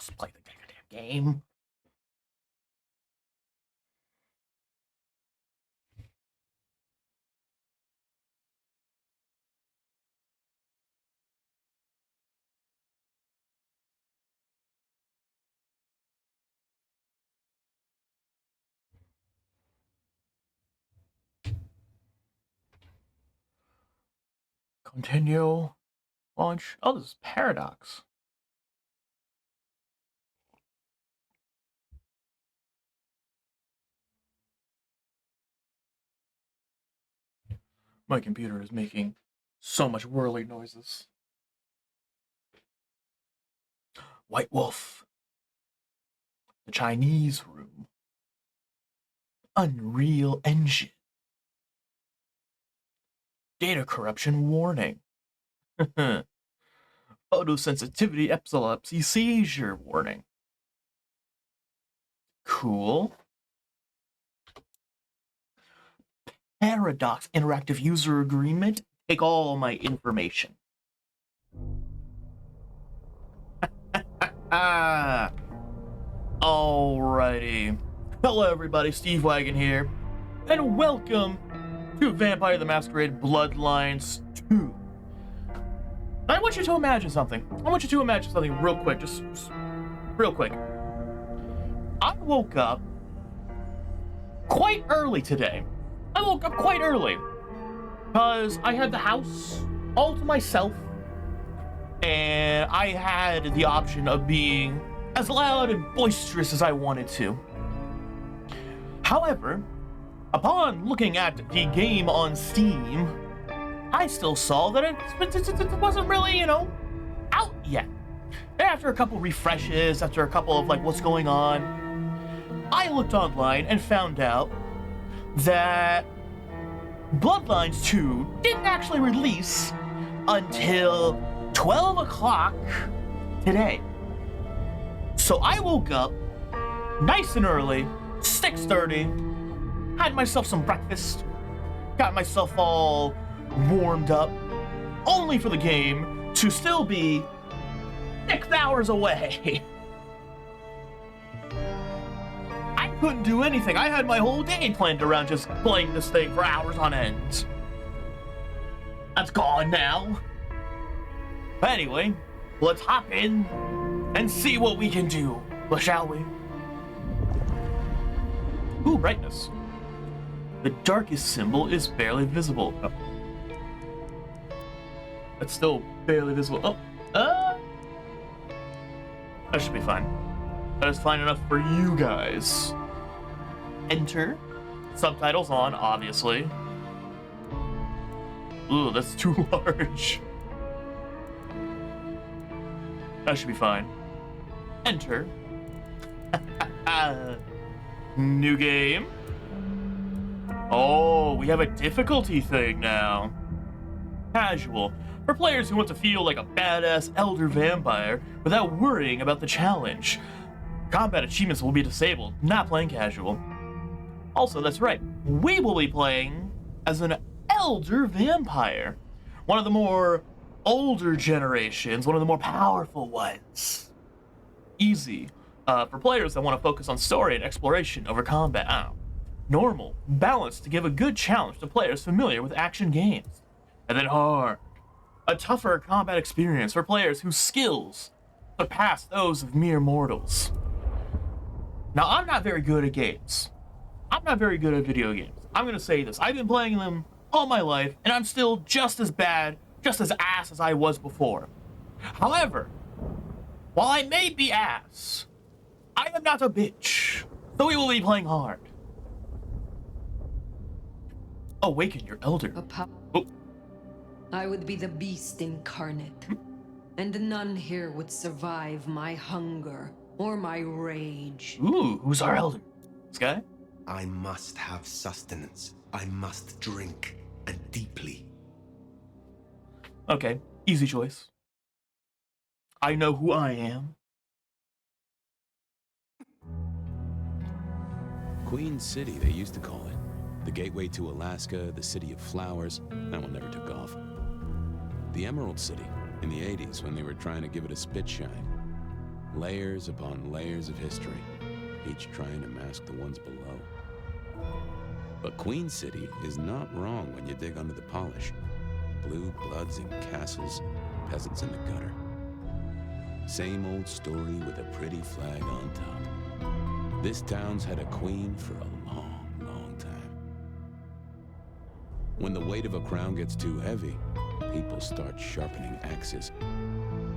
just play the goddamn game. Continue. Launch. Oh, this is Paradox. My computer is making so much whirly noises. White Wolf. The Chinese Room. Unreal Engine. Data corruption warning. Photosensitivity epilepsy seizure warning. Cool. Paradox interactive user agreement. Take all my information. Alrighty. Hello everybody, Steve-Wagon here, and welcome to Vampire the Masquerade Bloodlines 2. I want you to imagine something. Real quick, just real quick. I woke up quite early today. Because I had the house all to myself, and I had the option of being as loud and boisterous as I wanted to. However, upon looking at the game on Steam, I still saw that it wasn't really, out yet. After a couple refreshes, after a couple of what's going on, I looked online and found out that Bloodlines 2 didn't actually release until 12 o'clock today. So I woke up nice and early, 6:30, had myself some breakfast, got myself all warmed up, only for the game to still be 6 hours away. I couldn't do anything. I had my whole day planned around just playing this thing for hours on end. That's gone now. Anyway, let's hop in and see what we can do, shall we? Ooh, brightness. The darkest symbol is barely visible. Oh. It's still barely visible. That should be fine. That is fine enough for you guys. Enter. Subtitles on, obviously. Ooh, that's too large. That should be fine. Enter. New game. Oh, we have a difficulty thing now. Casual. For players who want to feel like a badass elder vampire without worrying about the challenge. Combat achievements will be disabled, not playing casual. Also, that's right, we will be playing as an elder vampire. One of the more older generations, one of the more powerful ones. Easy. For players that want to focus on story and exploration over combat. Normal. Balanced to give a good challenge to players familiar with action games. And then hard. A tougher combat experience for players whose skills surpass those of mere mortals. Now, I'm not very good at games. I'm not very good at video games. I'm going to say this. I've been playing them all my life, and I'm still just as bad, just as ass as I was before. However, while I may be ass, I am not a bitch, so we will be playing hard. Awaken your elder. Oh. I would be the beast incarnate, and none here would survive my hunger or my rage. Ooh, who's our elder? This guy? I must have sustenance. I must drink, and deeply. Okay, easy choice. I know who I am. Queen City, they used to call it. The gateway to Alaska, the city of flowers. That one never took off. The Emerald City, in the 80s when they were trying to give it a spit shine. Layers upon layers of history, each trying to mask the ones below. But Queen City is not wrong when you dig under the polish. Blue bloods in castles, peasants in the gutter. Same old story with a pretty flag on top. This town's had a queen for a long, long time. When the weight of a crown gets too heavy, people start sharpening axes.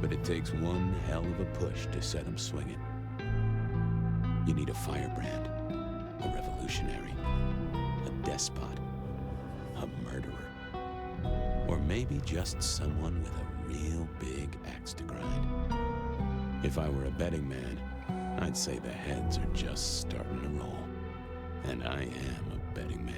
But it takes one hell of a push to set them swinging. You need a firebrand, a revolutionary, a despot, a murderer, or maybe just someone with a real big axe to grind. If I were a betting man, I'd say the heads are just starting to roll. And I am a betting man.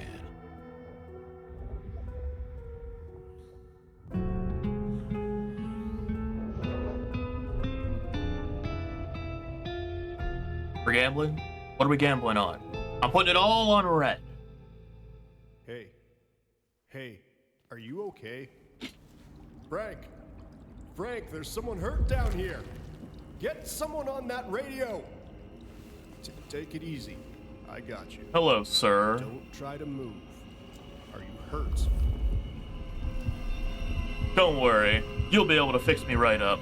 We're gambling? What are we gambling on? I'm putting it all on red. Hey, are you okay? Frank, there's someone hurt down here. Get someone on that radio. Take it easy. I got you. Hello, sir. Don't try to move. Are you hurt? Don't worry. You'll be able to fix me right up.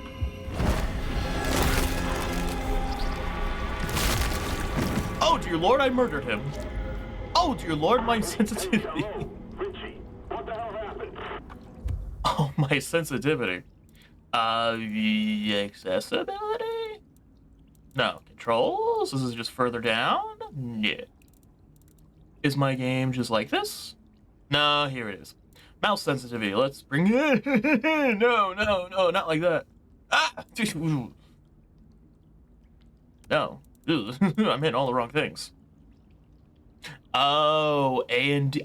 Oh, dear Lord, I murdered him. Oh, dear Lord, my sensitivity. Richie, what the hell happened? Oh, my sensitivity. The accessibility? No. Controls? This is just further down? Yeah. Is my game just like this? No, here it is. Mouse sensitivity. Let's bring it. No, not like that. Ah! No. I'm hitting all the wrong things. Oh, A and D.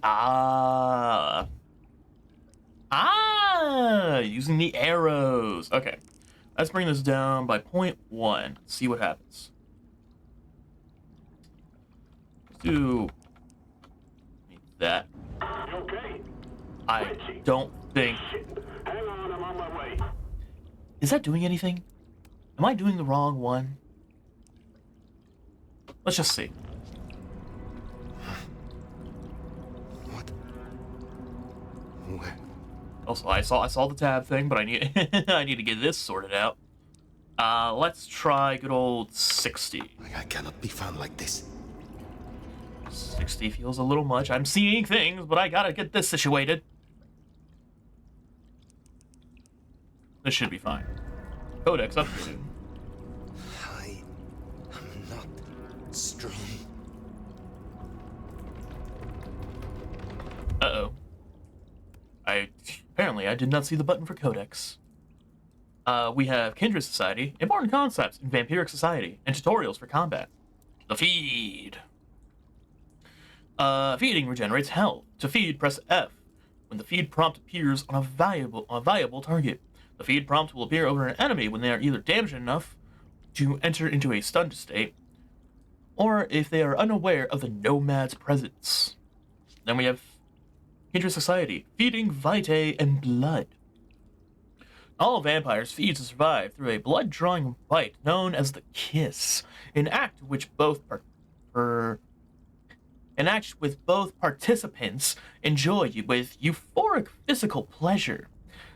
Using the arrows. Okay. Let's bring this down by 0.1. See what happens. Let's do that. You okay? I don't think. Hang on, I'm on my way. Is that doing anything? Am I doing the wrong one? Let's just see. What? Where? Also, I saw the tab thing, but I need I need to get this sorted out. Let's try good old 60. I cannot be found like this. 60 feels a little much. I'm seeing things, but I gotta get this situated. This should be fine. Codex upgraded. I am not strong. Uh-oh. Apparently I did not see the button for Codex. We have Kindred Society, important concepts in vampiric society, and tutorials for combat. The feed. Feeding regenerates health. To feed, press F. When the feed prompt appears on a viable target, the feed prompt will appear over an enemy when they are either damaged enough to enter into a stunned state, or if they are unaware of the nomad's presence. Then we have Kindred Society, feeding vitae and blood. All vampires feed to survive through a blood-drawing bite known as the kiss, an act with both participants enjoy with euphoric physical pleasure.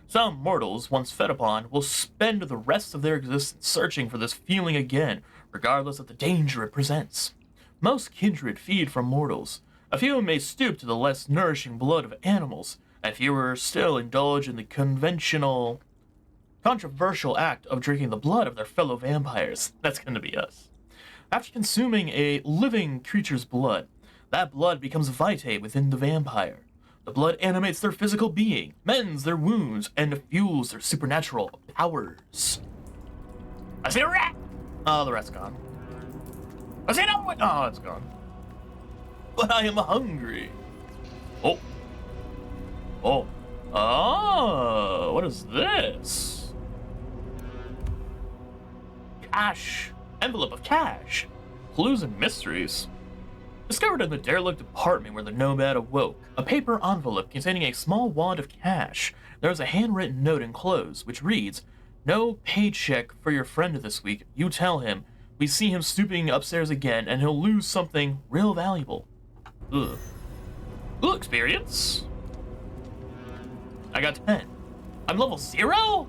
Some mortals, once fed upon, will spend the rest of their existence searching for this feeling again, regardless of the danger it presents. Most kindred feed from mortals. A few may stoop to the less nourishing blood of animals, and fewer still indulge in the controversial act of drinking the blood of their fellow vampires. That's going to be us. After consuming a living creature's blood, that blood becomes vitae within the vampire. The blood animates their physical being, mends their wounds, and fuels their supernatural powers. I see a rat! Oh, the rat's gone. I see no one! Oh, it's gone. But I am hungry. Oh. Oh. Oh, what is this? Cash. Envelope of cash. Clues and mysteries. Discovered in the derelict apartment where the nomad awoke, a paper envelope containing a small wad of cash. There is a handwritten note enclosed, which reads, No paycheck for your friend this week. You tell him. We see him stooping upstairs again, and he'll lose something real valuable. Ugh. Ooh, experience. I got 10. I'm level 0?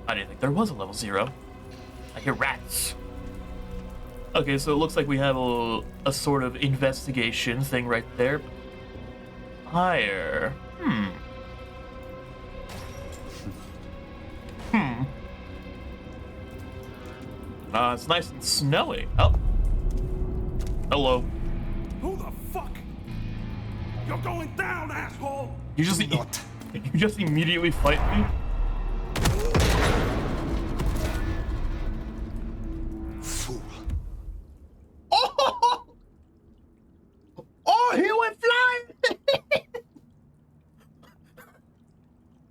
I didn't think there was a level 0. I hear rats. Okay, so it looks like we have a sort of investigation thing right there. Higher. It's nice and snowy. Oh. Hello. Who the fuck? You're going down, asshole! You just you just immediately fight me? Fool. Oh! Oh, he went flying!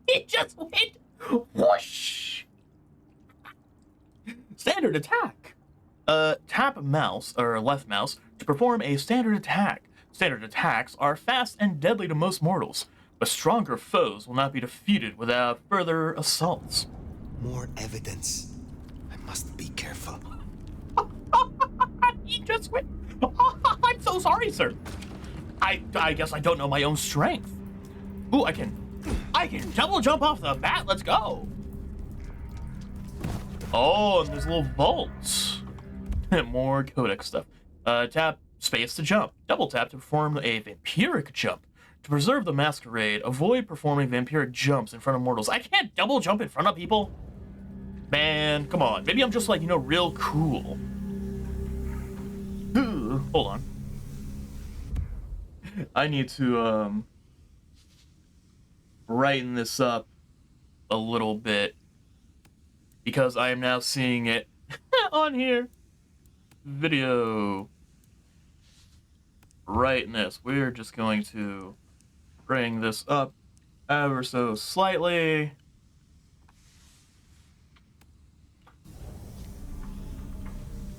He just went whoosh! Standard attack. Tap mouse or left mouse to perform a standard attack. Standard attacks are fast and deadly to most mortals, but stronger foes will not be defeated without further assaults. More evidence. I must be careful. He just went. I'm so sorry, sir. I guess I don't know my own strength. Ooh, I can double jump off the bat. Let's go. Oh, and there's little vaults. More codex stuff. Tap space to jump. Double tap to perform a vampiric jump. To preserve the masquerade, avoid performing vampiric jumps in front of mortals. I can't double jump in front of people? Man, come on. Maybe I'm just like, real cool. Hold on. I need to, brighten this up a little bit. Because I am now seeing it on here. Video. Brightness. We're just going to bring this up ever so slightly.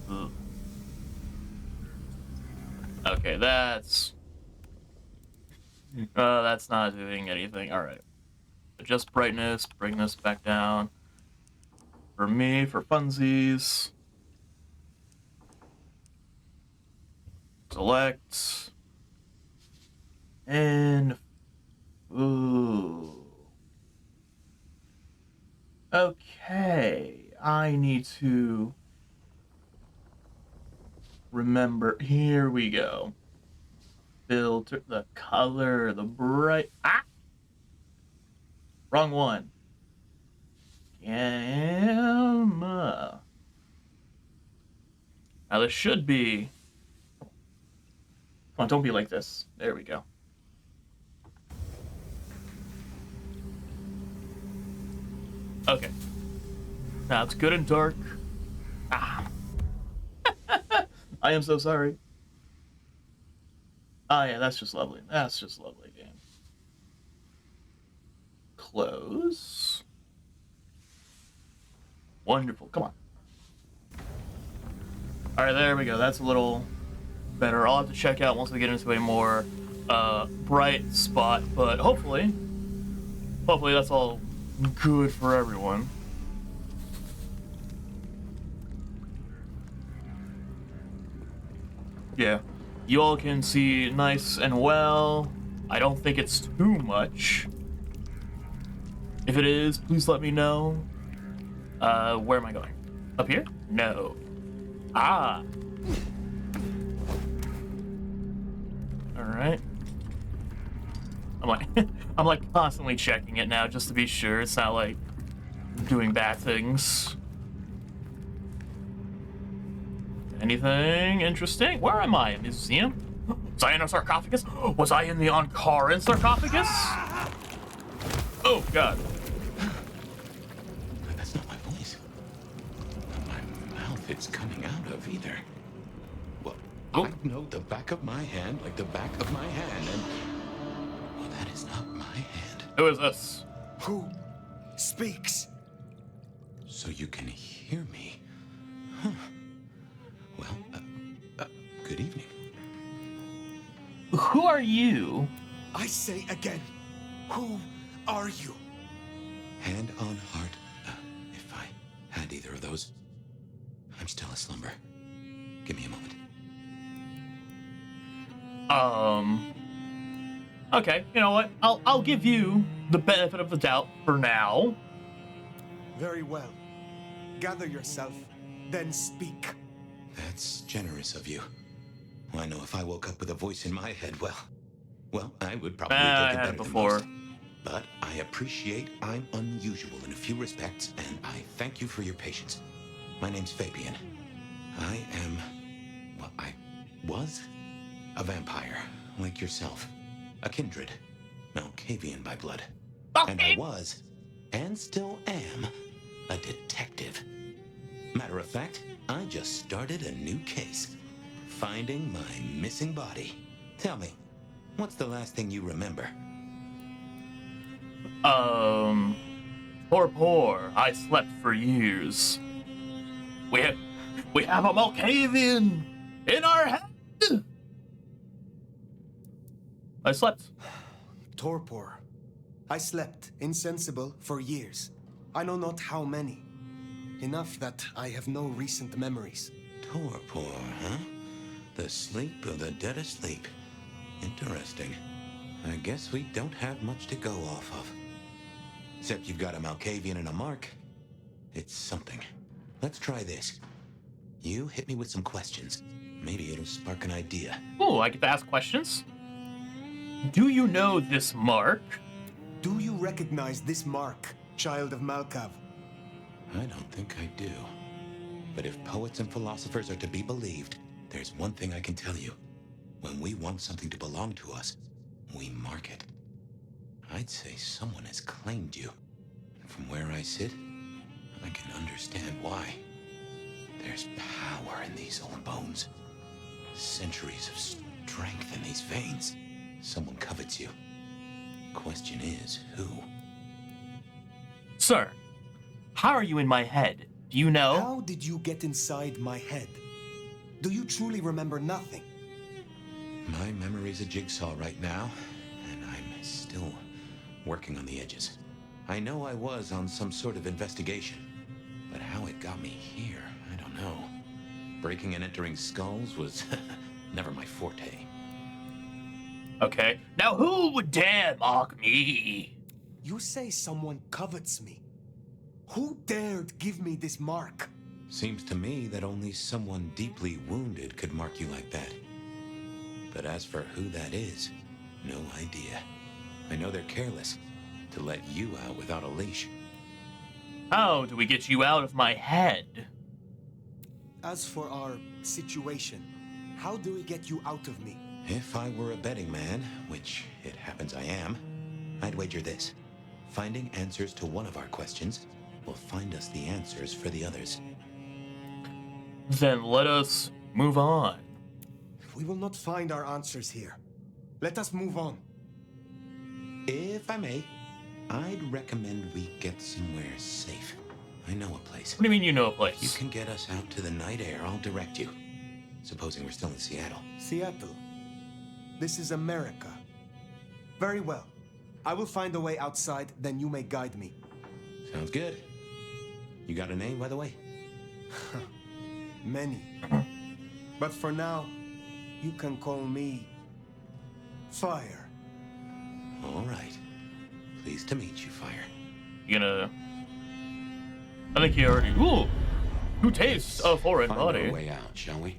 Ugh. Okay, that's not doing anything. All right. Adjust brightness. Bring this back down. For me, for funsies. Select. And. Ooh. Okay. I need to remember. Here we go. Filter the color, the bright. Wrong one. Gamma. Now this should be. Come on, don't be like this. There we go. Okay. Now it's good and dark. I am so sorry. Oh yeah, that's just lovely. That's just lovely, game. Close. Wonderful. Come on. All right, there we go. That's a little better. I'll have to check out once we get into a more bright spot, but hopefully that's all good for everyone. Yeah, you all can see nice and well. I don't think it's too much. If it is, please let me know. Where am I going? Up here? No. Ah. All right. I'm like constantly checking it now just to be sure it's not like doing bad things. Anything interesting? Where am I? A museum? Was I in a sarcophagus? Was I in the Ankaran sarcophagus? Oh God. That's not my voice. Not my mouth it's coming out of either. Well, I know the back of my hand like the back of my hand, and well, that is not my hand. Who is this? Who speaks? So you can hear me. Huh. Well, good evening. Who are you? I say again, who are you? Hand on heart, if I suppose. I'm still a slumber. Give me a moment. Okay, you know what? I'll give you the benefit of the doubt for now. Very well. Gather yourself, then speak. That's generous of you. I know if I woke up with a voice in my head, well, I would probably I take it had better it than before. most. But I appreciate I'm unusual in a few respects, and I thank you for your patience. My name's Fabian. I am, well, I was a vampire, like yourself. A kindred. Malkavian by blood. And I was, and still am, a detective. Matter of fact, I just started a new case. Finding my missing body. Tell me, what's the last thing you remember? Poor. I slept for years. We have a Malkavian in our head. I slept. Torpor. I slept, insensible, for years. I know not how many. Enough that I have no recent memories. Torpor, huh? The sleep of the dead asleep. Interesting. I guess we don't have much to go off of. Except you've got a Malkavian and a mark. It's something. Let's try this. You hit me with some questions. Maybe it'll spark an idea. Ooh, I get to ask questions. Do you know this mark? Do you recognize this mark, child of Malkav? I don't think I do. But if poets and philosophers are to be believed, there's one thing I can tell you. When we want something to belong to us, we mark it. I'd say someone has claimed you. And from where I sit, I can understand why. There's power in these old bones. Centuries of strength in these veins. Someone covets you. Question is, who? Sir, how are you in my head? Do you know? How did you get inside my head? Do you truly remember nothing? My memory's a jigsaw right now, and I'm still working on the edges. I know I was on some sort of investigation, but how it got me here, I don't know. Breaking and entering skulls was never my forte. Okay. Now who would dare mock me? You say someone covets me. Who dared give me this mark? Seems to me that only someone deeply wounded could mark you like that. But as for who that is, no idea. I know they're careless to let you out without a leash. How do we get you out of my head? As for our situation, how do we get you out of me? If I were a betting man, which it happens I am, I'd wager this. Finding answers to one of our questions will find us the answers for the others. Then let us move on. We will not find our answers here. Let us move on. If I may, I'd recommend we get somewhere safe. I know a place. What do you mean you know a You place? can get us out to the night air, I'll direct you. Supposing we're still in Seattle. Seattle. This is America. Very well. I will find a way outside, then you may guide me. Sounds good. You got a name, by the way? Many. But for now, you can call me Fire. All right. Pleased to meet you, Fire. You gonna... I think he already... Ooh! Who tastes a foreign Find body? our way out, shall we?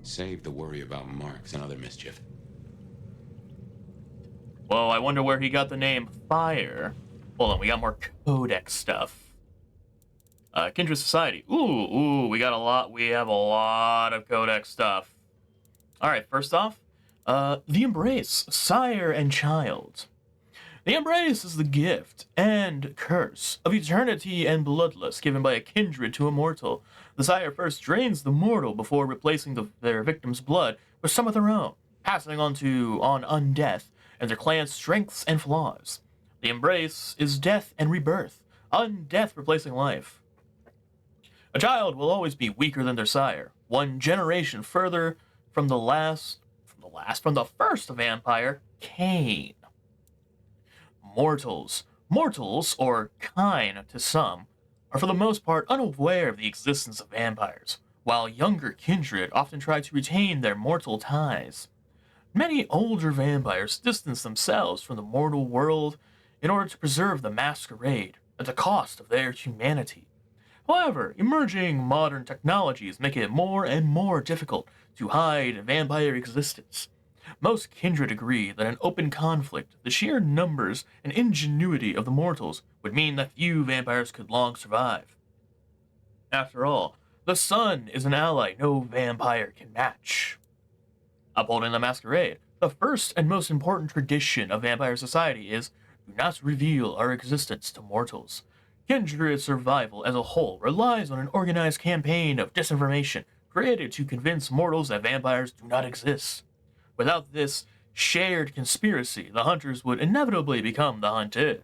Save the worry about marks and other mischief. Well, I wonder where he got the name Fire. Hold on, we got more codex stuff. Kindred Society. Ooh, we got a lot. We have a lot of codex stuff. All right, first off, the Embrace, Sire and Child. The Embrace is the gift and curse of eternity and bloodlust given by a kindred to a mortal. The Sire first drains the mortal before replacing their victim's blood with some of their own, passing on undeath and their clan's strengths and flaws. The Embrace is death and rebirth, undeath replacing life. A child will always be weaker than their sire, one generation further from the first vampire, Cain. Mortals, or kine to some, are for the most part unaware of the existence of vampires, while younger kindred often try to retain their mortal ties. Many older vampires distance themselves from the mortal world in order to preserve the masquerade at the cost of their humanity. However, emerging modern technologies make it more and more difficult to hide vampire existence. Most kindred agree that in open conflict, the sheer numbers and ingenuity of the mortals would mean that few vampires could long survive. After all, the sun is an ally no vampire can match. Upholding the masquerade, the first and most important tradition of vampire society is do not reveal our existence to mortals. Kindred survival as a whole relies on an organized campaign of disinformation created to convince mortals that vampires do not exist. Without this shared conspiracy, the hunters would inevitably become the hunted.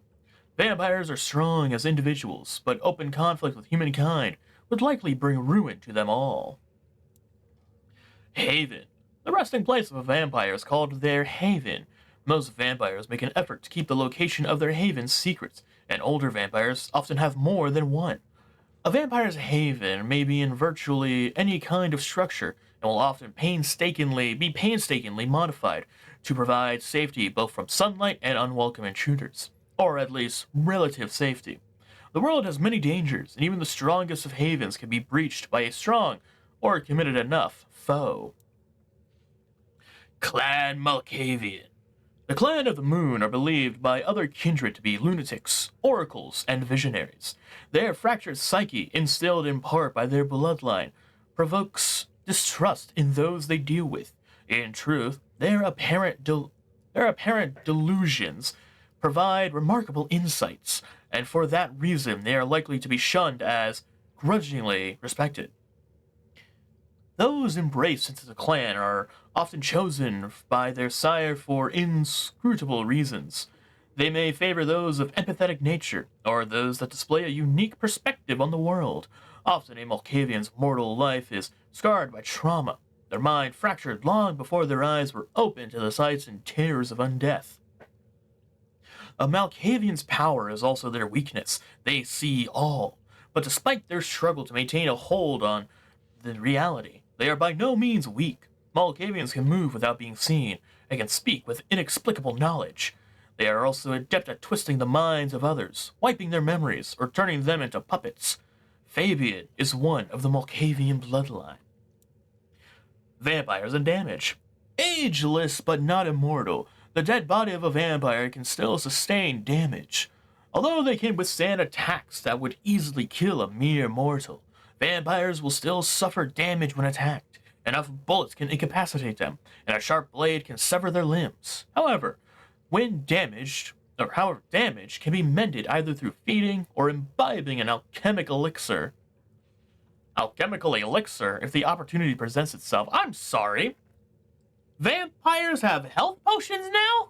Vampires are strong as individuals, but open conflict with humankind would likely bring ruin to them all. Haven. The resting place of a vampire is called their haven. Most vampires make an effort to keep the location of their haven secret, and older vampires often have more than one. A vampire's haven may be in virtually any kind of structure and will often be painstakingly modified to provide safety both from sunlight and unwelcome intruders, or at least relative safety. The world has many dangers, and even the strongest of havens can be breached by a strong, or committed enough, foe. Clan Malkavian. The Clan of the Moon are believed by other kindred to be lunatics, oracles, and visionaries. Their fractured psyche, instilled in part by their bloodline, provokes distrust in those they deal with. In truth, their apparent delusions provide remarkable insights, and for that reason they are likely to be shunned as grudgingly respected. Those embraced into the clan are often chosen by their sire for inscrutable reasons. They may favor those of empathetic nature, or those that display a unique perspective on the world. Often a Malkavian's mortal life is scarred by trauma, their mind fractured long before their eyes were open to the sights and terrors of undeath. A Malkavian's power is also their weakness. They see all. But despite their struggle to maintain a hold on the reality, they are by no means weak. Malkavians can move without being seen, and can speak with inexplicable knowledge. They are also adept at twisting the minds of others, wiping their memories, or turning them into puppets. Fabian is one of the Malkavian bloodline. Vampires and damage. Ageless but not immortal, the dead body of a vampire can still sustain damage. Although they can withstand attacks that would easily kill a mere mortal, vampires will still suffer damage when attacked. Enough bullets can incapacitate them, and a sharp blade can sever their limbs. However, damage can be mended either through feeding or imbibing an alchemical elixir. Alchemical elixir, if the opportunity presents itself. I'm sorry. Vampires have health potions now?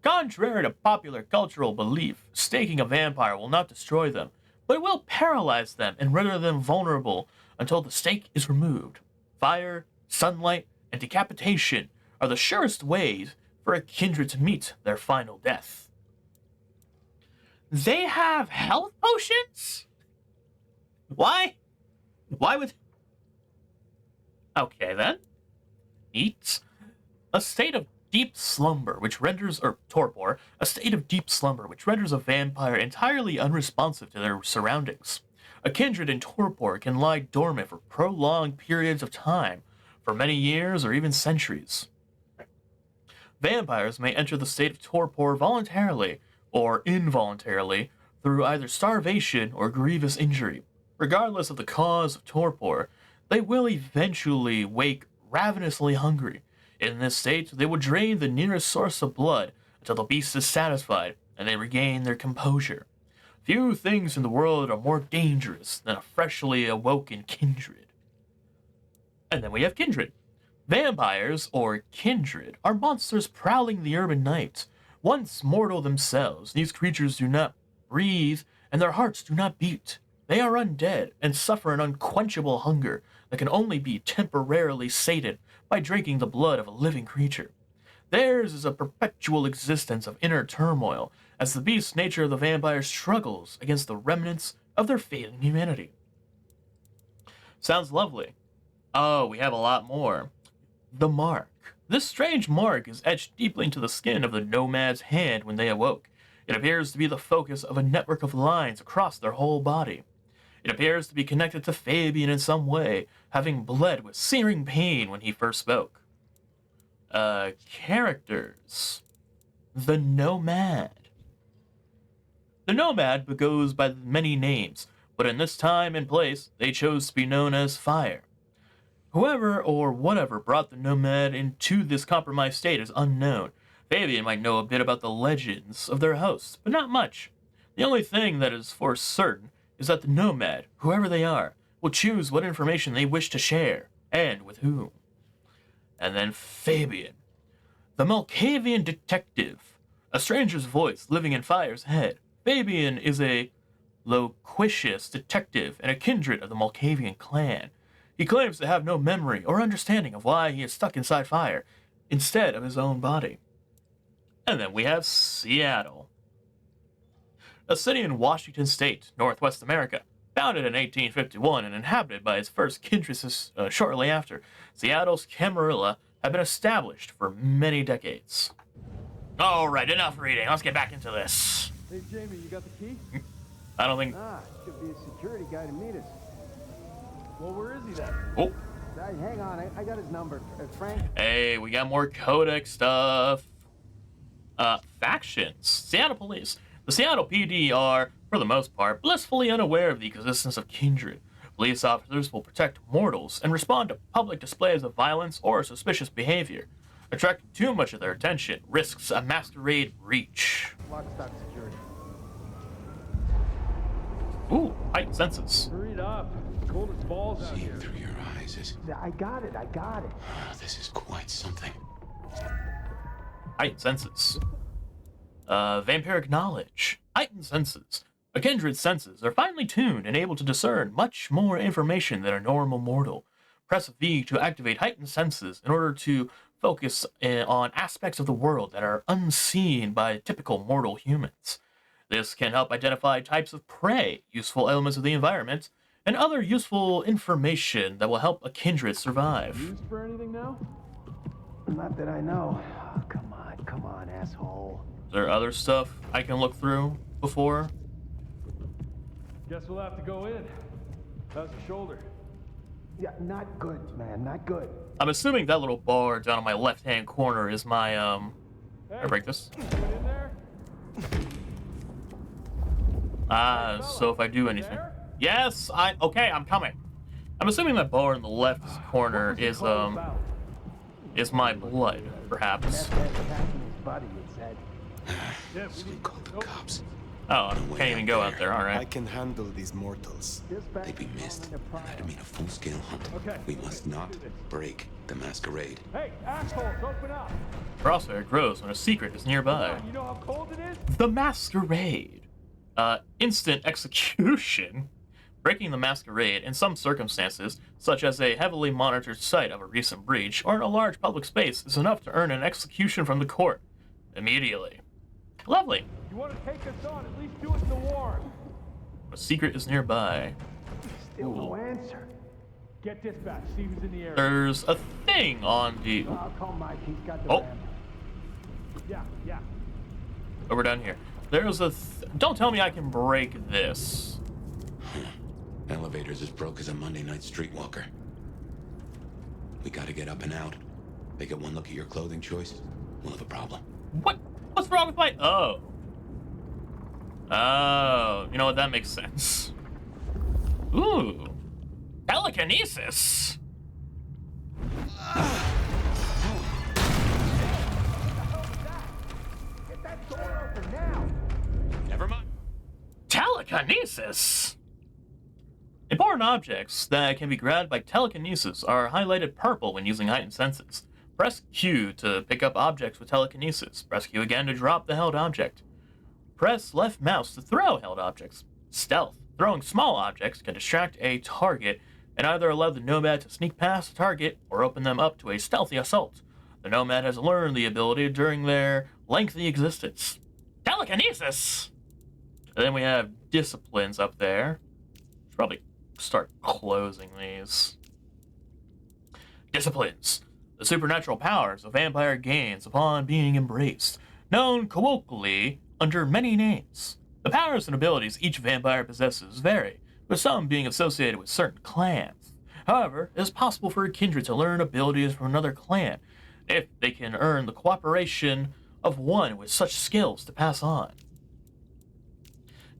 Contrary to popular cultural belief, staking a vampire will not destroy them, but it will paralyze them and render them vulnerable until the stake is removed. Fire, sunlight, and decapitation are the surest ways for a kindred to meet their final death. They have health potions? Why? Why would... Okay, then. Neat. A state of deep slumber, which renders... torpor. A state of deep slumber, which renders a vampire entirely unresponsive to their surroundings. A kindred in torpor can lie dormant for prolonged periods of time, for many years or even centuries. Vampires may enter the state of torpor voluntarily or involuntarily through either starvation or grievous injury. Regardless of the cause of torpor, they will eventually wake ravenously hungry. In this state, they will drain the nearest source of blood until the beast is satisfied and they regain their composure. Few things in the world are more dangerous than a freshly awoken kindred. And then we have kindred. Vampires, or kindred, are monsters prowling the urban night. Once mortal themselves, these creatures do not breathe, and their hearts do not beat. They are undead, and suffer an unquenchable hunger that can only be temporarily sated by drinking the blood of a living creature. Theirs is a perpetual existence of inner turmoil, as the beast nature of the vampire struggles against the remnants of their failing humanity. Sounds lovely. Oh, we have a lot more. The mark. This strange mark is etched deeply into the skin of the nomad's hand when they awoke. It appears to be the focus of a network of lines across their whole body. It appears to be connected to Fabian in some way, having bled with searing pain when he first spoke. Characters. The Nomad. The Nomad goes by many names, but in this time and place, they chose to be known as Fire. Whoever or whatever brought the Nomad into this compromised state is unknown. Fabian might know a bit about the legends of their hosts, but not much. The only thing that is for certain is that the Nomad, whoever they are, will choose what information they wish to share, and with whom. And then Fabian, the Malkavian detective, a stranger's voice living in Fire's head. Fabian is a loquacious detective and a kindred of the Malkavian clan. He claims to have no memory or understanding of why he is stuck inside Fire, instead of his own body. And then we have Seattle, a city in Washington State, Northwest America. Founded in 1851 and inhabited by its first kindreds shortly after, Seattle's Camarilla have been established for many decades. Alright, enough reading. Let's get back into this. Hey, Jamie, you got the key? I don't think... Could be a security guy to meet us. Well, where is he then? Oh. Hang on, I got his number. Frank? Hey, we got more Codex stuff. Factions. Seattle Police. The Seattle PD are, for the most part, blissfully unaware of the existence of kindred. Police officers will protect mortals and respond to public displays of violence or suspicious behavior. Attracting too much of their attention risks a masquerade breach. Lock, stock, security. Ooh, heightened senses. Hurry it up. Cold as balls out Seeing here. through your eyes is... I got it. This is quite something. Heightened senses. Vampiric knowledge. Heightened senses. A kindred's senses are finely tuned and able to discern much more information than a normal mortal. Press V to activate heightened senses in order to focus on aspects of the world that are unseen by typical mortal humans. This can help identify types of prey, useful elements of the environment, and other useful information that will help a kindred survive. Used for anything now? Not that I know. Oh, come on, asshole. Is there other stuff I can look through before? Guess we'll have to go in. How's your shoulder? Yeah, not good, man, not good. I'm assuming that little bar down on my left-hand corner is my, Hey, Can I break this? you in there? So if I do anything. There? Yes, okay, I'm coming. I'm assuming that bar in the left corner is my blood, perhaps. That attacking his buddy, it said. Yeah, Let's go call the cops. Oh, I can't even go out there, I alright. can handle these mortals. They'd be missed, and that'd mean a full-scale hunt. Okay, We must not break the masquerade. Hey, assholes, open up! Crosshair grows when a secret is nearby. Come on, you know how cold it is? The Masquerade. Instant execution. Breaking the Masquerade, in some circumstances, such as a heavily monitored site of a recent breach, or in a large public space, is enough to earn an execution from the court. Immediately. Lovely. You want to take us on, at least do it in the warm. A secret is nearby. Still no answer. Get dispatch, see who's in the area. There's a thing on the... I'll call Mike, he's got the Oh. ramp. Yeah. Over down here. There's a... Don't tell me I can break this. Elevator's as broke as a Monday night streetwalker. We gotta get up and out. They get one look at your clothing choice, we'll have a problem. What? What's wrong with my... Oh. Oh. You know what? That makes sense. Ooh. Telekinesis. Get that door open now! Never mind. Telekinesis. Important objects that can be grabbed by telekinesis are highlighted purple when using heightened senses. Press Q to pick up objects with telekinesis. Press Q again to drop the held object. Press left mouse to throw held objects. Stealth. Throwing small objects can distract a target and either allow the Nomad to sneak past the target or open them up to a stealthy assault. The Nomad has learned the ability during their lengthy existence. Telekinesis! And then we have disciplines up there. probably start closing these. Disciplines. The supernatural powers a vampire gains upon being embraced, known colloquially under many names. The powers and abilities each vampire possesses vary, with some being associated with certain clans. However, it is possible for a kindred to learn abilities from another clan, if they can earn the cooperation of one with such skills to pass on.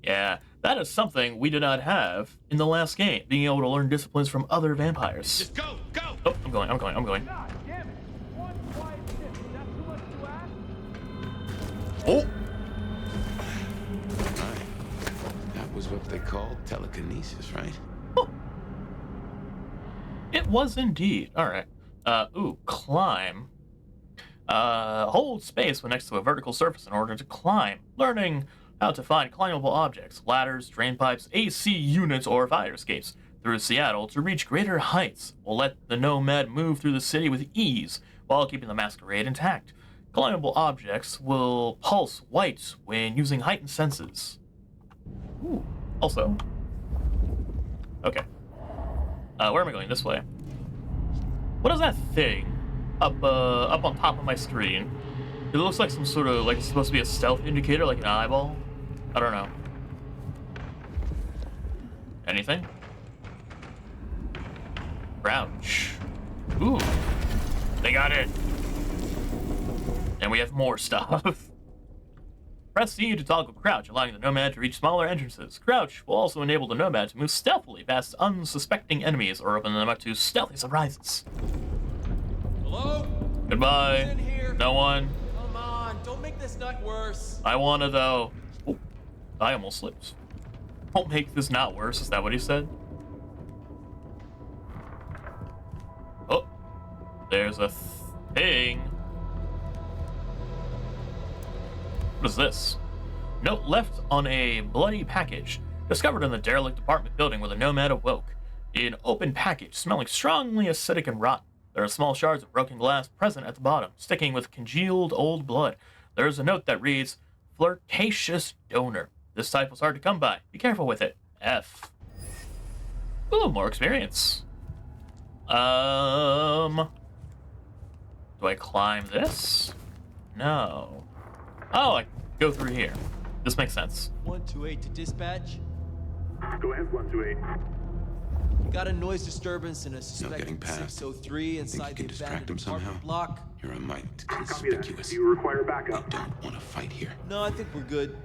Yeah, that is something we did not have in the last game, being able to learn disciplines from other vampires. Just go! Oh, I'm going. God damn it! One quiet shift. Is that too much to ask? Oh! Right. That was what they called telekinesis, right? It was indeed. Alright. Climb. Hold space when next to a vertical surface in order to climb. Learning how to find climbable objects, ladders, drain pipes, AC units, or fire escapes through Seattle to reach greater heights will let the nomad move through the city with ease while keeping the masquerade intact. Climbable objects will pulse white when using heightened senses. Ooh. Also. Okay. Where am I going? This way. What is that thing up on top of my screen? It looks like some sort of, like it's supposed to be a stealth indicator, like an eyeball. I don't know. Anything? Crouch. Ooh. They got it. And we have more stuff. Press C to toggle crouch, allowing the nomad to reach smaller entrances. Crouch will also enable the nomad to move stealthily past unsuspecting enemies or open them up to stealthy surprises. Hello? Goodbye. Who's in here? No one. Come on, don't make this night worse. I wanna though. Oh, I almost slipped. Don't make this not worse. Is that what he said? Oh, there's a thing. What is this? Note left on a bloody package. Discovered in the derelict apartment building where the nomad awoke. An open package smelling strongly acidic and rotten. There are small shards of broken glass present at the bottom, sticking with congealed old blood. There is a note that reads, "Flirtatious donor. This type was hard to come by. Be careful with it. F." Ooh, more experience. Do I climb this? No. Oh, I go through here. This makes sense. 128 to dispatch. Go ahead, 128. Got a noise disturbance in a getting suspected past. 603 inside the can distract abandoned him somehow? apartment block. You're a mite Copy that. conspicuous. Do you require They backup? don't want to fight here. No, I think we're good.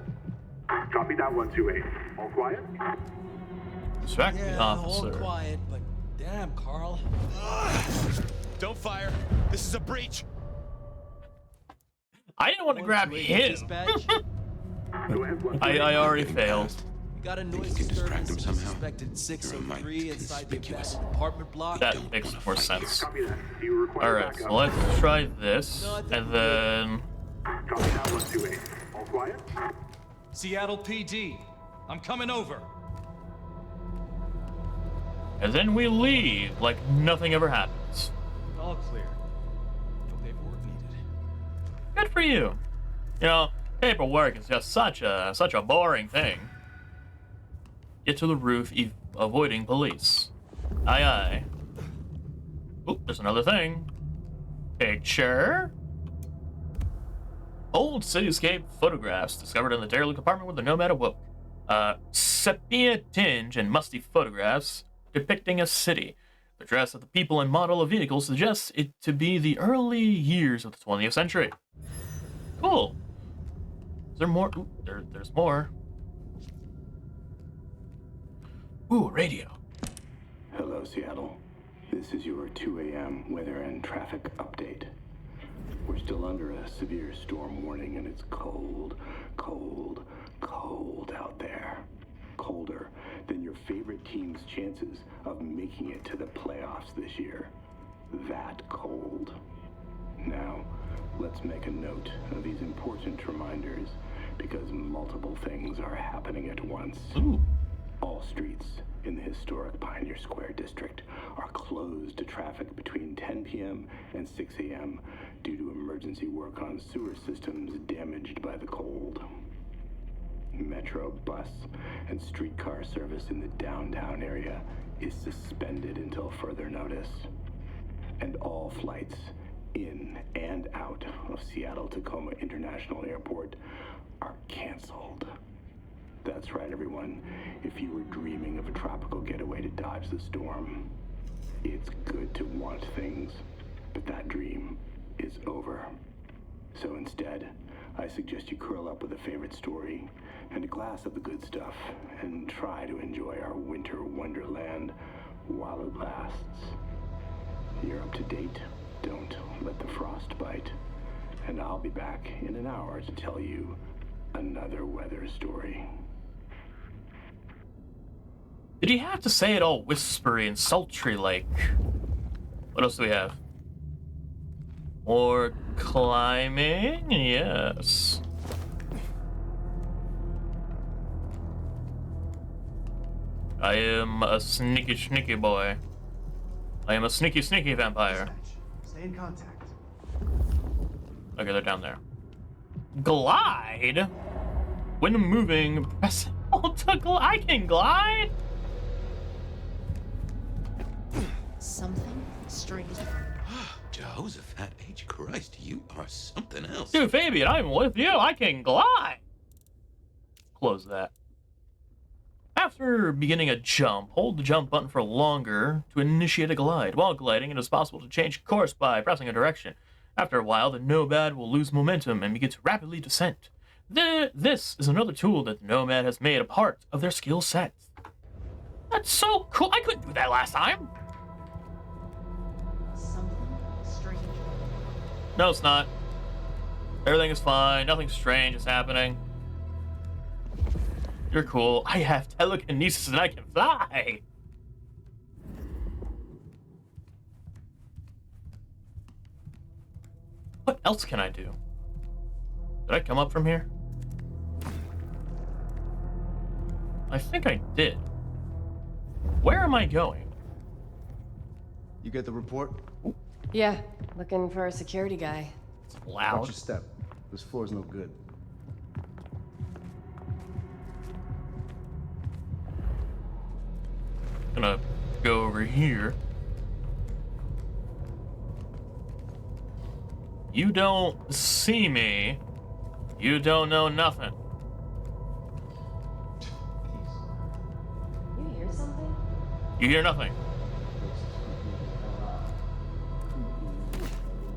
Copy that, 128. All quiet? Distract the Yeah, all officer. quiet, but damn, Carl. Don't fire. This is a breach. I didn't want to grab 128 to him. dispatch. Go ahead, 128. I already Getting failed. past. We got a Think noise you can distract disturbance him in a somehow? suspected You're a 603 mite inside the conspicuous. abandoned apartment block. That don't makes wanna more fight here. sense. Copy that. Do you require Alright, backup? so let's try this, No, I think and we're then... Copy that, 128. All quiet? Seattle PD. I'm coming over. And then we leave like nothing ever happens. All clear. No paperwork needed. Good for you. You know, paperwork is just such a boring thing. Get to the roof, avoiding police. Aye aye. Oop, there's another thing. Picture. Old cityscape photographs discovered in the derelict apartment where the nomad awoke. Sepia tinge and musty photographs depicting a city. The dress of the people and model of vehicles suggests it to be the early years of the 20th century. Cool. Is there more? Ooh, there's more. Ooh, radio. Hello, Seattle. This is your 2 a.m. weather and traffic update. We're still under a severe storm warning, and it's cold, cold, cold out there. Colder than your favorite team's chances of making it to the playoffs this year. That cold. Now, let's make a note of these important reminders, because multiple things are happening at once. Ooh. All streets in the historic Pioneer Square district are closed to traffic between 10 p.m. and 6 a.m. due to emergency work on sewer systems damaged by the cold. Metro, bus, and streetcar service in the downtown area is suspended until further notice. And all flights in and out of Seattle-Tacoma International Airport are canceled. That's right, everyone. If you were dreaming of a tropical getaway to dodge the storm, it's good to want things, but that dream is over. So instead, I suggest you curl up with a favorite story and a glass of the good stuff and try to enjoy our winter wonderland while it lasts. You're up to date. Don't let the frost bite. And I'll be back in an hour to tell you another weather story. Did he have to say it all whispery and sultry like? What else do we have? More climbing? Yes. I am a sneaky boy. I am a sneaky vampire. Stay in contact. Okay, they're down there. Glide? When moving, press Alt to glide. I can glide? Something strange. Jehoshaphat H. Christ, you are something else. Dude, Fabian, I'm with you. I can glide. Close that. After beginning a jump, hold the jump button for longer to initiate a glide. While gliding, it is possible to change course by pressing a direction. After a while, the Nomad will lose momentum and begin to rapidly descend. This is another tool that the Nomad has made a part of their skill set. That's so cool. I couldn't do that last time. Something strange. No, it's not. Everything is fine. Nothing strange is happening. You're cool. I have telekinesis and I can fly. What else can I do? Did I come up from here? I think I did. Where am I going? You get the report? Yeah, looking for a security guy. It's loud. Watch your step. This floor's no good. Gonna go over here. You don't see me. You don't know nothing. You hear something? You hear nothing.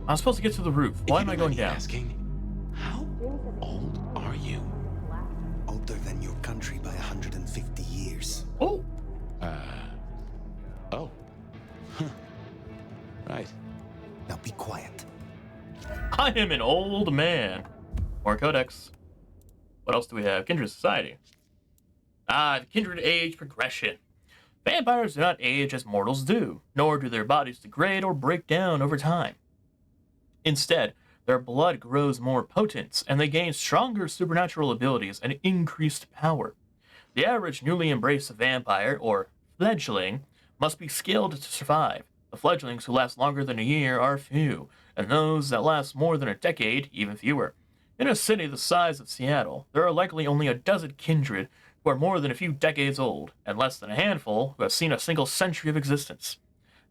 I'm supposed to get to the roof. Why am I going down? Asking, how old are you? Older than your country by 150 years. Oh. Oh. Huh. Right. Now be quiet. I am an old man. More codex. What else do we have? Kindred society. The kindred age progression. Vampires do not age as mortals do, nor do their bodies degrade or break down over time. Instead, their blood grows more potent, and they gain stronger supernatural abilities and increased power. The average newly embraced vampire, or fledgling, must be skilled to survive. The fledglings who last longer than a year are few, and those that last more than a decade, even fewer. In a city the size of Seattle, there are likely only a dozen kindred who are more than a few decades old, and less than a handful who have seen a single century of existence.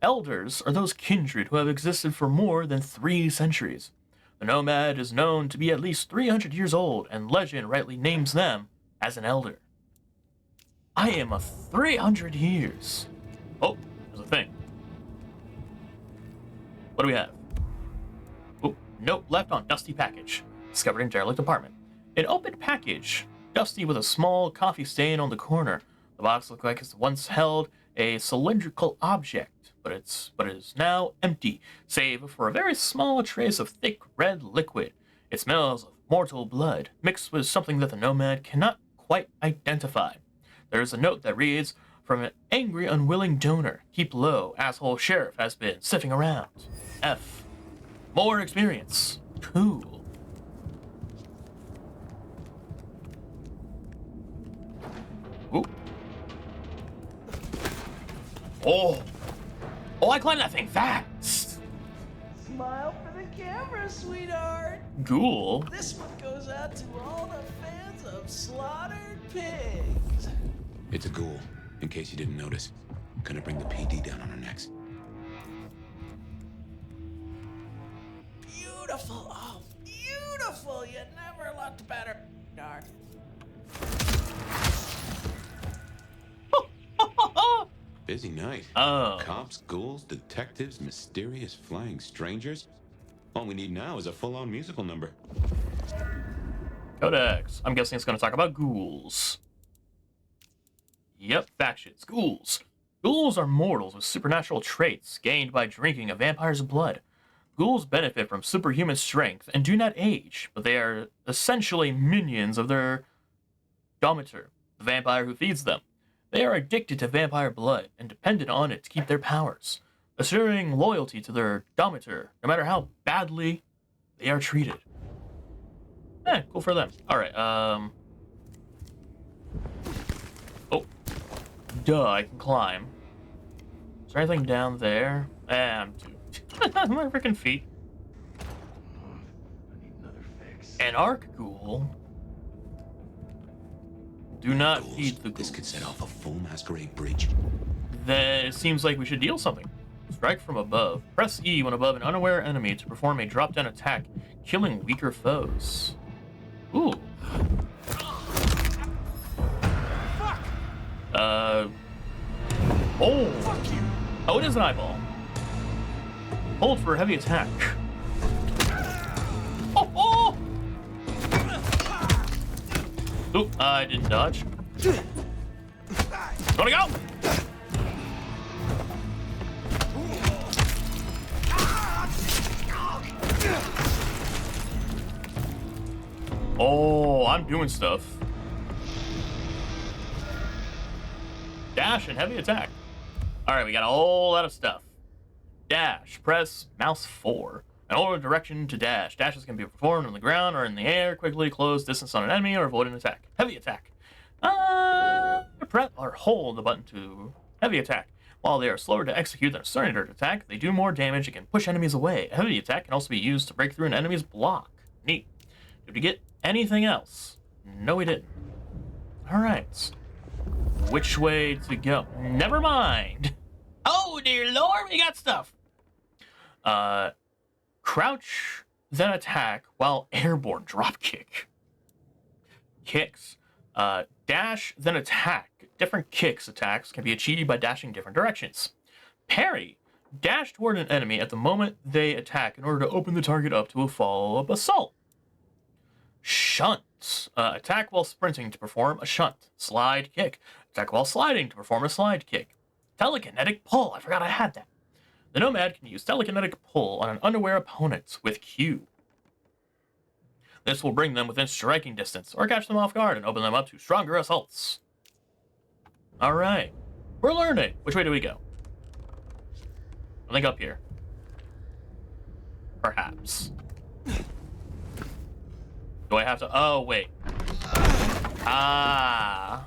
Elders are those kindred who have existed for more than 3 centuries. The Nomad is known to be at least 300 years old, and legend rightly names them as an elder. I am a 300 years. Oh, there's a thing. What do we have? Oh, note left on dusty package. Discovered in derelict apartment. An open package, dusty with a small coffee stain on the corner. The box looked like it once held a cylindrical object, but it is now empty, save for a very small trace of thick red liquid. It smells of mortal blood, mixed with something that the Nomad cannot quite identify. There is a note that reads, "From an angry, unwilling donor. Keep low. Asshole sheriff has been sniffing around. F. More experience. Cool." Ooh. Oh. Oh, I climbed that thing fast. Smile for the camera, sweetheart. Cool. This one goes out to all the fans of slaughtered pigs. It's a ghoul, in case you didn't notice. Gonna bring the PD down on our necks. Beautiful, oh, beautiful. You never looked better, dark. Busy night. Oh. Cops, ghouls, detectives, mysterious flying strangers. All we need now is a full-on musical number. Codex. I'm guessing it's going to talk about ghouls. Yep, factions. Ghouls. Ghouls are mortals with supernatural traits gained by drinking a vampire's blood. Ghouls benefit from superhuman strength and do not age, but they are essentially minions of their domitor, the vampire who feeds them. They are addicted to vampire blood and dependent on it to keep their powers, assuring loyalty to their domitor, no matter how badly they are treated. Cool for them. Alright, oh. Duh, I can climb. Is there anything down there? I'm too... my freaking feet. I need another fix. An arc ghoul? Do not feed the ghouls. This could set off a full masquerade bridge. Then it seems like we should deal something. Strike from above. Press E when above an unaware enemy to perform a drop-down attack, killing weaker foes. Ooh. Oh. Fuck you. Oh, it is an eyeball. Hold for a heavy attack. Oh, oh! Oop, I didn't dodge. Gotta go! Oh, I'm doing stuff. Dash and heavy attack. Alright, we got a whole lot of stuff. Dash. Press mouse 4. In order direction to dash. Dashes can be performed on the ground or in the air. Quickly close distance on an enemy or avoid an attack. Heavy attack. Press or hold the button to heavy attack. While they are slower to execute than a standard attack, they do more damage and can push enemies away. A heavy attack can also be used to break through an enemy's block. Neat. Did we get anything else? No, we didn't. Alright. Which way to go? Never mind. Oh, dear Lord, we got stuff. Crouch, then attack while airborne. Drop kick. Kicks. Dash, then attack. Different attacks can be achieved by dashing different directions. Parry. Dash toward an enemy at the moment they attack in order to open the target up to a follow-up assault. Shunt. Attack while sprinting to perform a shunt. Slide kick. Attack while sliding to perform a slide kick. Telekinetic pull. I forgot I had that. The Nomad can use telekinetic pull on an unaware opponent with Q. This will bring them within striking distance or catch them off guard and open them up to stronger assaults. Alright. We're learning. Which way do we go? I think up here. Perhaps. Do I have to... Oh, wait. Ah.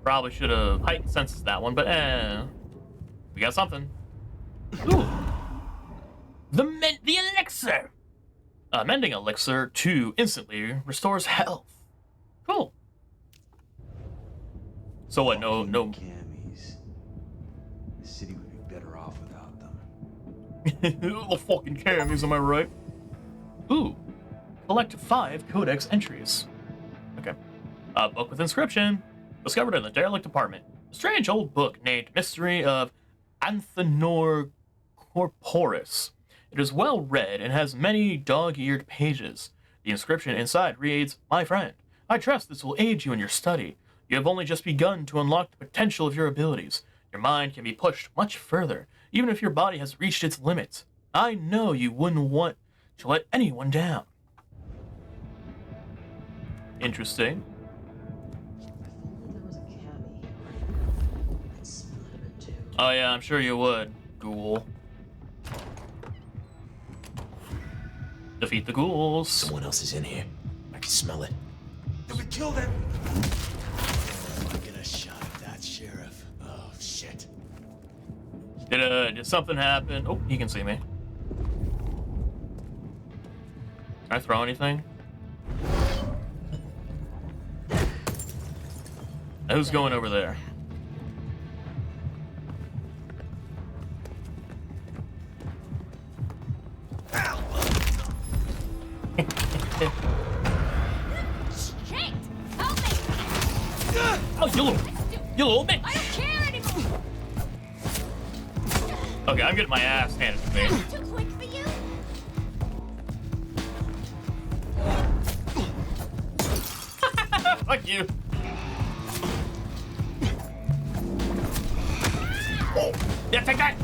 Probably should have heightened senses that one, but we got something. Ooh. The elixir! Mending elixir 2 instantly restores health. Cool. So what, no... Cammies. The city would be better off without them. The fucking cammies, am I right? Ooh. Collect 5 codex entries. Okay. A book with inscription. Discovered in the derelict apartment. A strange old book named Mystery of Anthenor Corporis. It is well read and has many dog-eared pages. The inscription inside reads, "My friend, I trust this will aid you in your study. You have only just begun to unlock the potential of your abilities. Your mind can be pushed much further, even if your body has reached its limits. I know you wouldn't want to let anyone down." Interesting. There was a cabbie. I'd smell it a bit too. Oh yeah, I'm sure you would, ghoul. Defeat the ghouls. Someone else is in here. I can smell it. Did we kill them? I'll get a shot at that, Sheriff. Oh, shit. Did something happen? Oh, he can see me. Can I throw anything? Who's going over there? Shit! Help me! Oh, you little bitch! I don't care anymore! Okay, I'm getting my ass handed to me. Too quick for you? Fuck you. Oh, yeah, take that!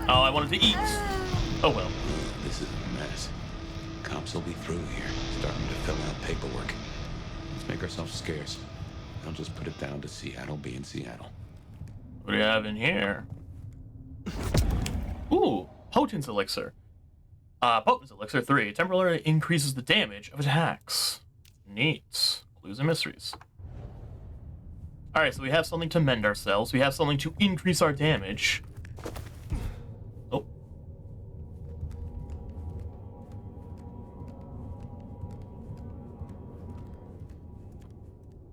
Oh, I wanted to eat. Oh well. This is a mess. Cops will be through here, starting to fill out paperwork. Let's make ourselves scarce. I'll just put it down to Seattle being Seattle. What do you have in here? Ooh, Potence Elixir. Potence Elixir 3 temporarily increases the damage of attacks. Neat. Clues and mysteries. Alright, so we have something to mend ourselves. We have something to increase our damage. Oh.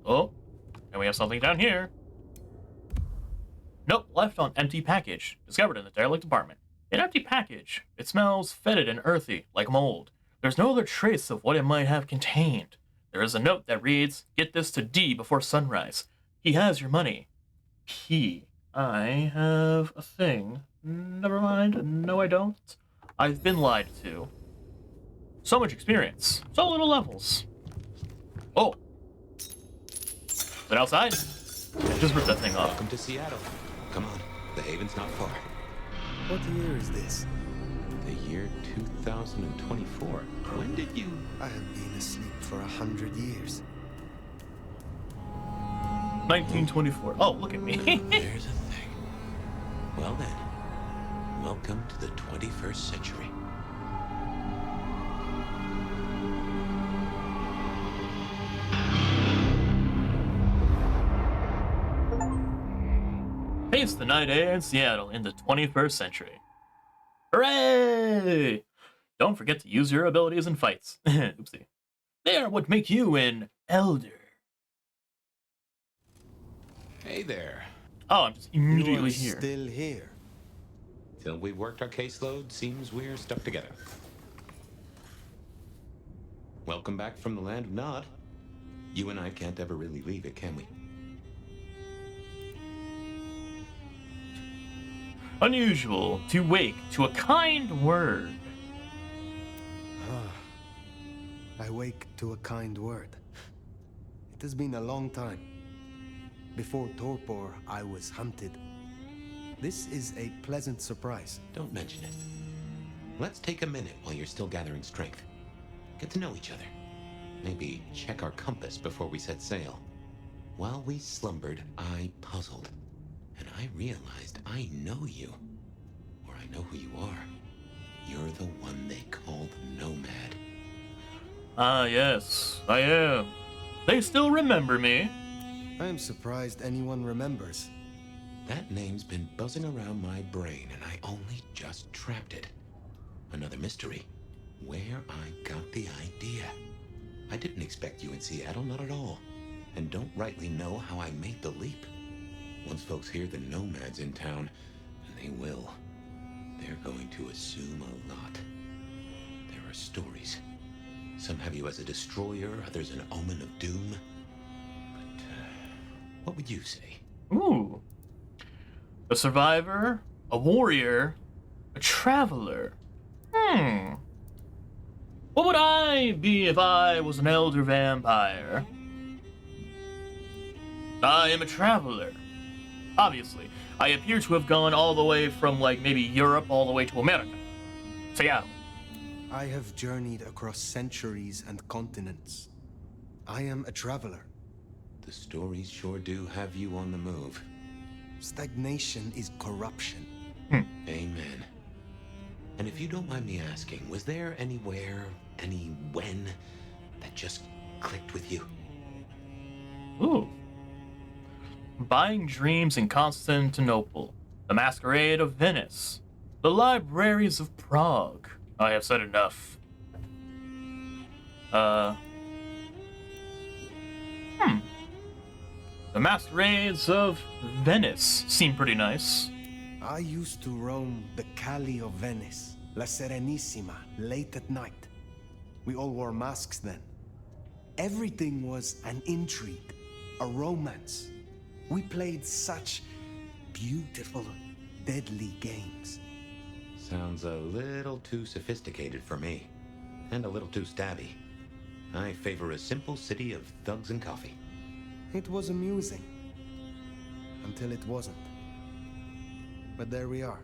Oh. And we have something down here. Nope, left on empty package. Discovered in the derelict apartment. An empty package. It smells fetid and earthy, like mold. There's no other trace of what it might have contained. There is a note that reads, "Get this to D before sunrise. He has your money." P. I have a thing. Never mind. No, I don't. I've been lied to. So much experience. So little levels. Oh. Is it outside? Just rip that thing off. Welcome to Seattle. Come on, the haven's not far. What year is this? The year 2024. When did you... I have been asleep for 100 years. 1924. Oh, look at me. There's a thing. Well then, welcome to the 21st century. Face the night air in Seattle in the 21st century. Hooray! Don't forget to use your abilities in fights. Oopsie. They are what make you an elder. Hey there. Oh, I'm just immediately You are here. still here. Till we've worked our caseload, seems we're stuck together. Welcome back from the land of Nod. You and I can't ever really leave it, can we? Unusual to wake to a kind word. I wake to a kind word. It has been a long time. Before Torpor, I was hunted. This is a pleasant surprise. Don't mention it. Let's take a minute while you're still gathering strength. Get to know each other. Maybe check our compass before we set sail. While we slumbered, I puzzled. And I realized I know you. Or I know who you are. You're the one they call the Nomad. Ah, yes, I am. They still remember me. I am surprised anyone remembers. That name's been buzzing around my brain, and I only just trapped it. Another mystery. Where I got the idea. I didn't expect you in Seattle, not at all. And don't rightly know how I made the leap. Once folks hear the Nomad's in town, and they will, they're going to assume a lot. There are stories. Some have you as a destroyer, others an omen of doom. But, what would you say? Ooh. A survivor, a warrior, a traveler. What would I be if I was an elder vampire? I am a traveler. Obviously, I appear to have gone all the way from, like, maybe Europe all the way to America. Seattle. I have journeyed across centuries and continents. I am a traveler. The stories sure do have you on the move. Stagnation is corruption. Amen. And if you don't mind me asking, was there anywhere, any when, that just clicked with you? Ooh. Buying Dreams in Constantinople, the Masquerade of Venice, the Libraries of Prague, I have said enough. The Masquerades of Venice seem pretty nice. I used to roam the Calle of Venice, La Serenissima, late at night. We all wore masks then. Everything was an intrigue, a romance. We played such beautiful, deadly games. Sounds a little too sophisticated for me. And a little too stabby. I favor a simple city of thugs and coffee. It was amusing. Until it wasn't. But there we are.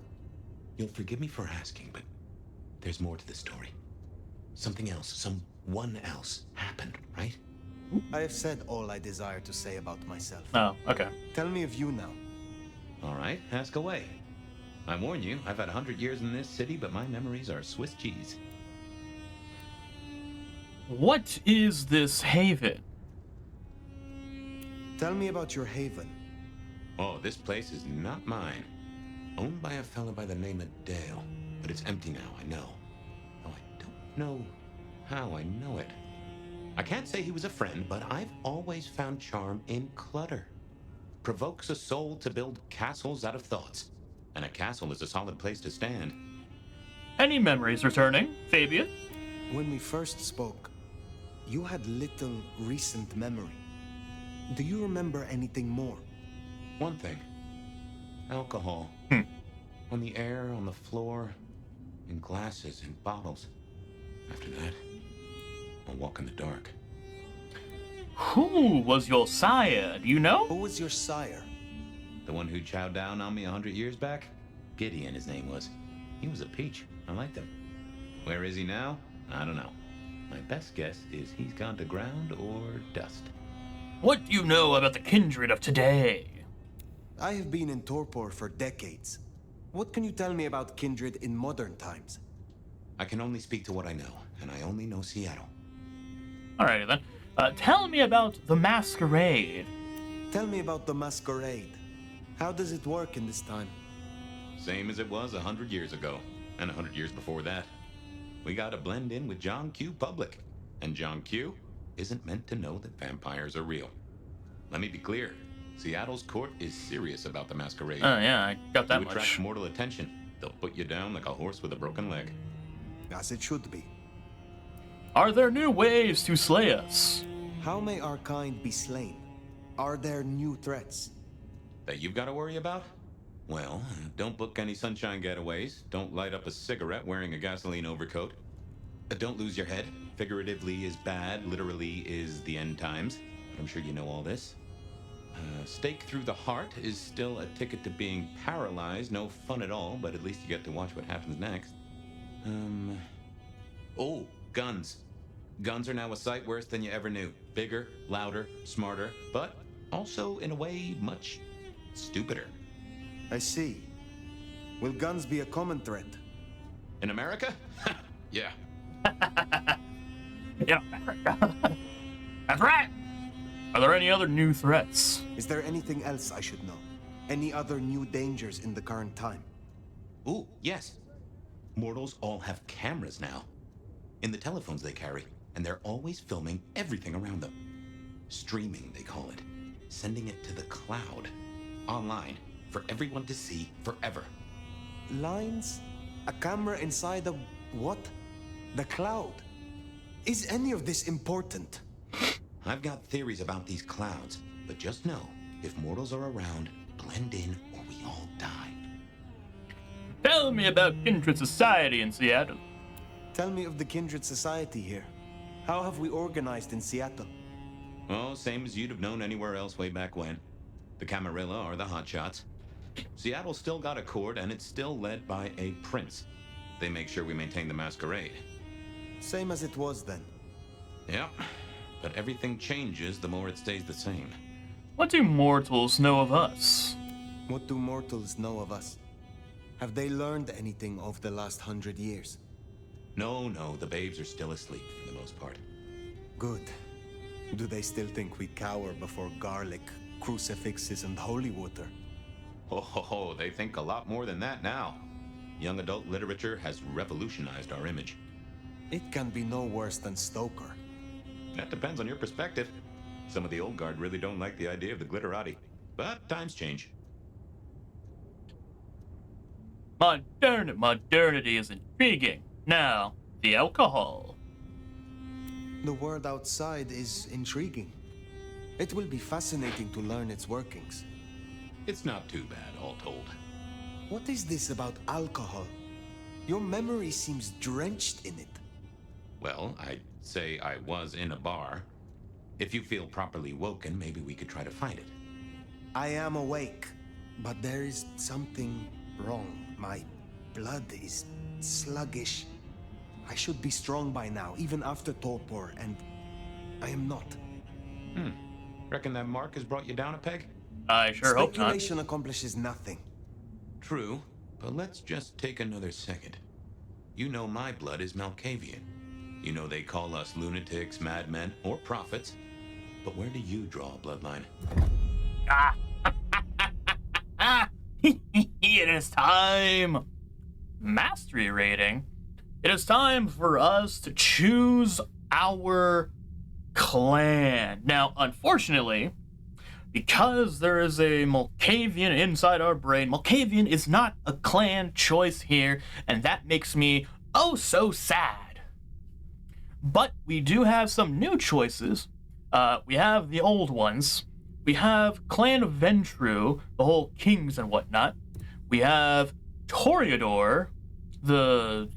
You'll forgive me for asking, but there's more to the story. Something else, someone else happened, right? I have said all I desire to say about myself. Oh, okay. Tell me of you now. All right, ask away. I warn you, I've had 100 years in this city, but my memories are Swiss cheese. What is this haven? Tell me about your haven. Oh, this place is not mine. Owned by a fella by the name of Dale. But it's empty now, I know. Oh, I don't know how I know it. I can't say he was a friend, but I've always found charm in clutter. Provokes a soul to build castles out of thoughts. And a castle is a solid place to stand. Any memories returning, Fabian? When we first spoke, you had little recent memory. Do you remember anything more? One thing. Alcohol. On the air, on the floor, in glasses, in bottles. After that, I'll walk in the dark. Who was your sire? Do you know? Who was your sire? The one who chowed down on me 100 years back? Gideon, his name was. He was a peach. I liked him. Where is he now? I don't know. My best guess is he's gone to ground or dust. What do you know about the kindred of today? I have been in Torpor for decades. What can you tell me about kindred in modern times? I can only speak to what I know, and I only know Seattle. Alrighty then. Tell me about the Masquerade. Tell me about the Masquerade. How does it work in this time? Same as it was 100 years ago, and 100 years before that. We gotta blend in with John Q. Public, and John Q. isn't meant to know that vampires are real. Let me be clear. Seattle's court is serious about the Masquerade. Oh yeah, I got that to attract much. mortal attention, they'll put you down like a horse with a broken leg. As it should be. Are there new ways to slay us? How may our kind be slain? Are there new threats? That you've got to worry about? Well, don't book any sunshine getaways. Don't light up a cigarette wearing a gasoline overcoat. Don't lose your head. Figuratively is bad, literally is the end times. I'm sure you know all this. Stake through the heart is still a ticket to being paralyzed. No fun at all, but at least you get to watch what happens next. Oh, guns. Guns are now a sight worse than you ever knew. Bigger, louder, smarter, but also, in a way, much stupider. I see. Will guns be a common threat? In America? Yeah. Yeah. That's right. Are there any other new threats? Is there anything else I should know? Any other new dangers in the current time? Ooh, yes. Mortals all have cameras now. In the telephones they carry, and they're always filming everything around them. Streaming, they call it. Sending it to the cloud. Online. For everyone to see forever. Lines? A camera inside a what? The cloud? Is any of this important? I've got theories about these clouds, but just know, if mortals are around, blend in or we all die. Tell me about kindred society in Seattle. Tell me of the kindred society here. How have we organized in Seattle? Oh, same as you'd have known anywhere else way back when. The Camarilla are the hotshots. Seattle's still got a court, and it's still led by a prince. They make sure we maintain the Masquerade. Same as it was then. Yep, but everything changes the more it stays the same. What do mortals know of us? What do mortals know of us? Have they learned anything over the last 100 years? No, the babes are still asleep for the most part. Good. Do they still think we cower before garlic, crucifixes, and holy water? Oh, they think a lot more than that now. Young adult literature has revolutionized our image. It can be no worse than Stoker. That depends on your perspective. Some of the old guard really don't like the idea of the glitterati. But times change. Modernity is intriguing. Now, the alcohol. The world outside is intriguing. It will be fascinating to learn its workings. It's not too bad, all told. What is this about alcohol? Your memory seems drenched in it. Well, I'd say I was in a bar. If you feel properly woken, maybe we could try to find it. I am awake, but there is something wrong. My blood is sluggish. I should be strong by now, even after torpor, and I am not. Reckon that mark has brought you down a peg? I sure hope not. Speculation accomplishes nothing. True, but let's just take another second. You know my blood is Malkavian. You know they call us lunatics, madmen, or prophets. But where do you draw a bloodline? It is time. Mastery rating. It is time for us to choose our clan. Now, unfortunately, because there is a Malkavian inside our brain, Malkavian is not a clan choice here, and that makes me oh so sad. But we do have some new choices. We have the old ones. We have Clan Ventru, the whole kings and whatnot. We have Toreador, the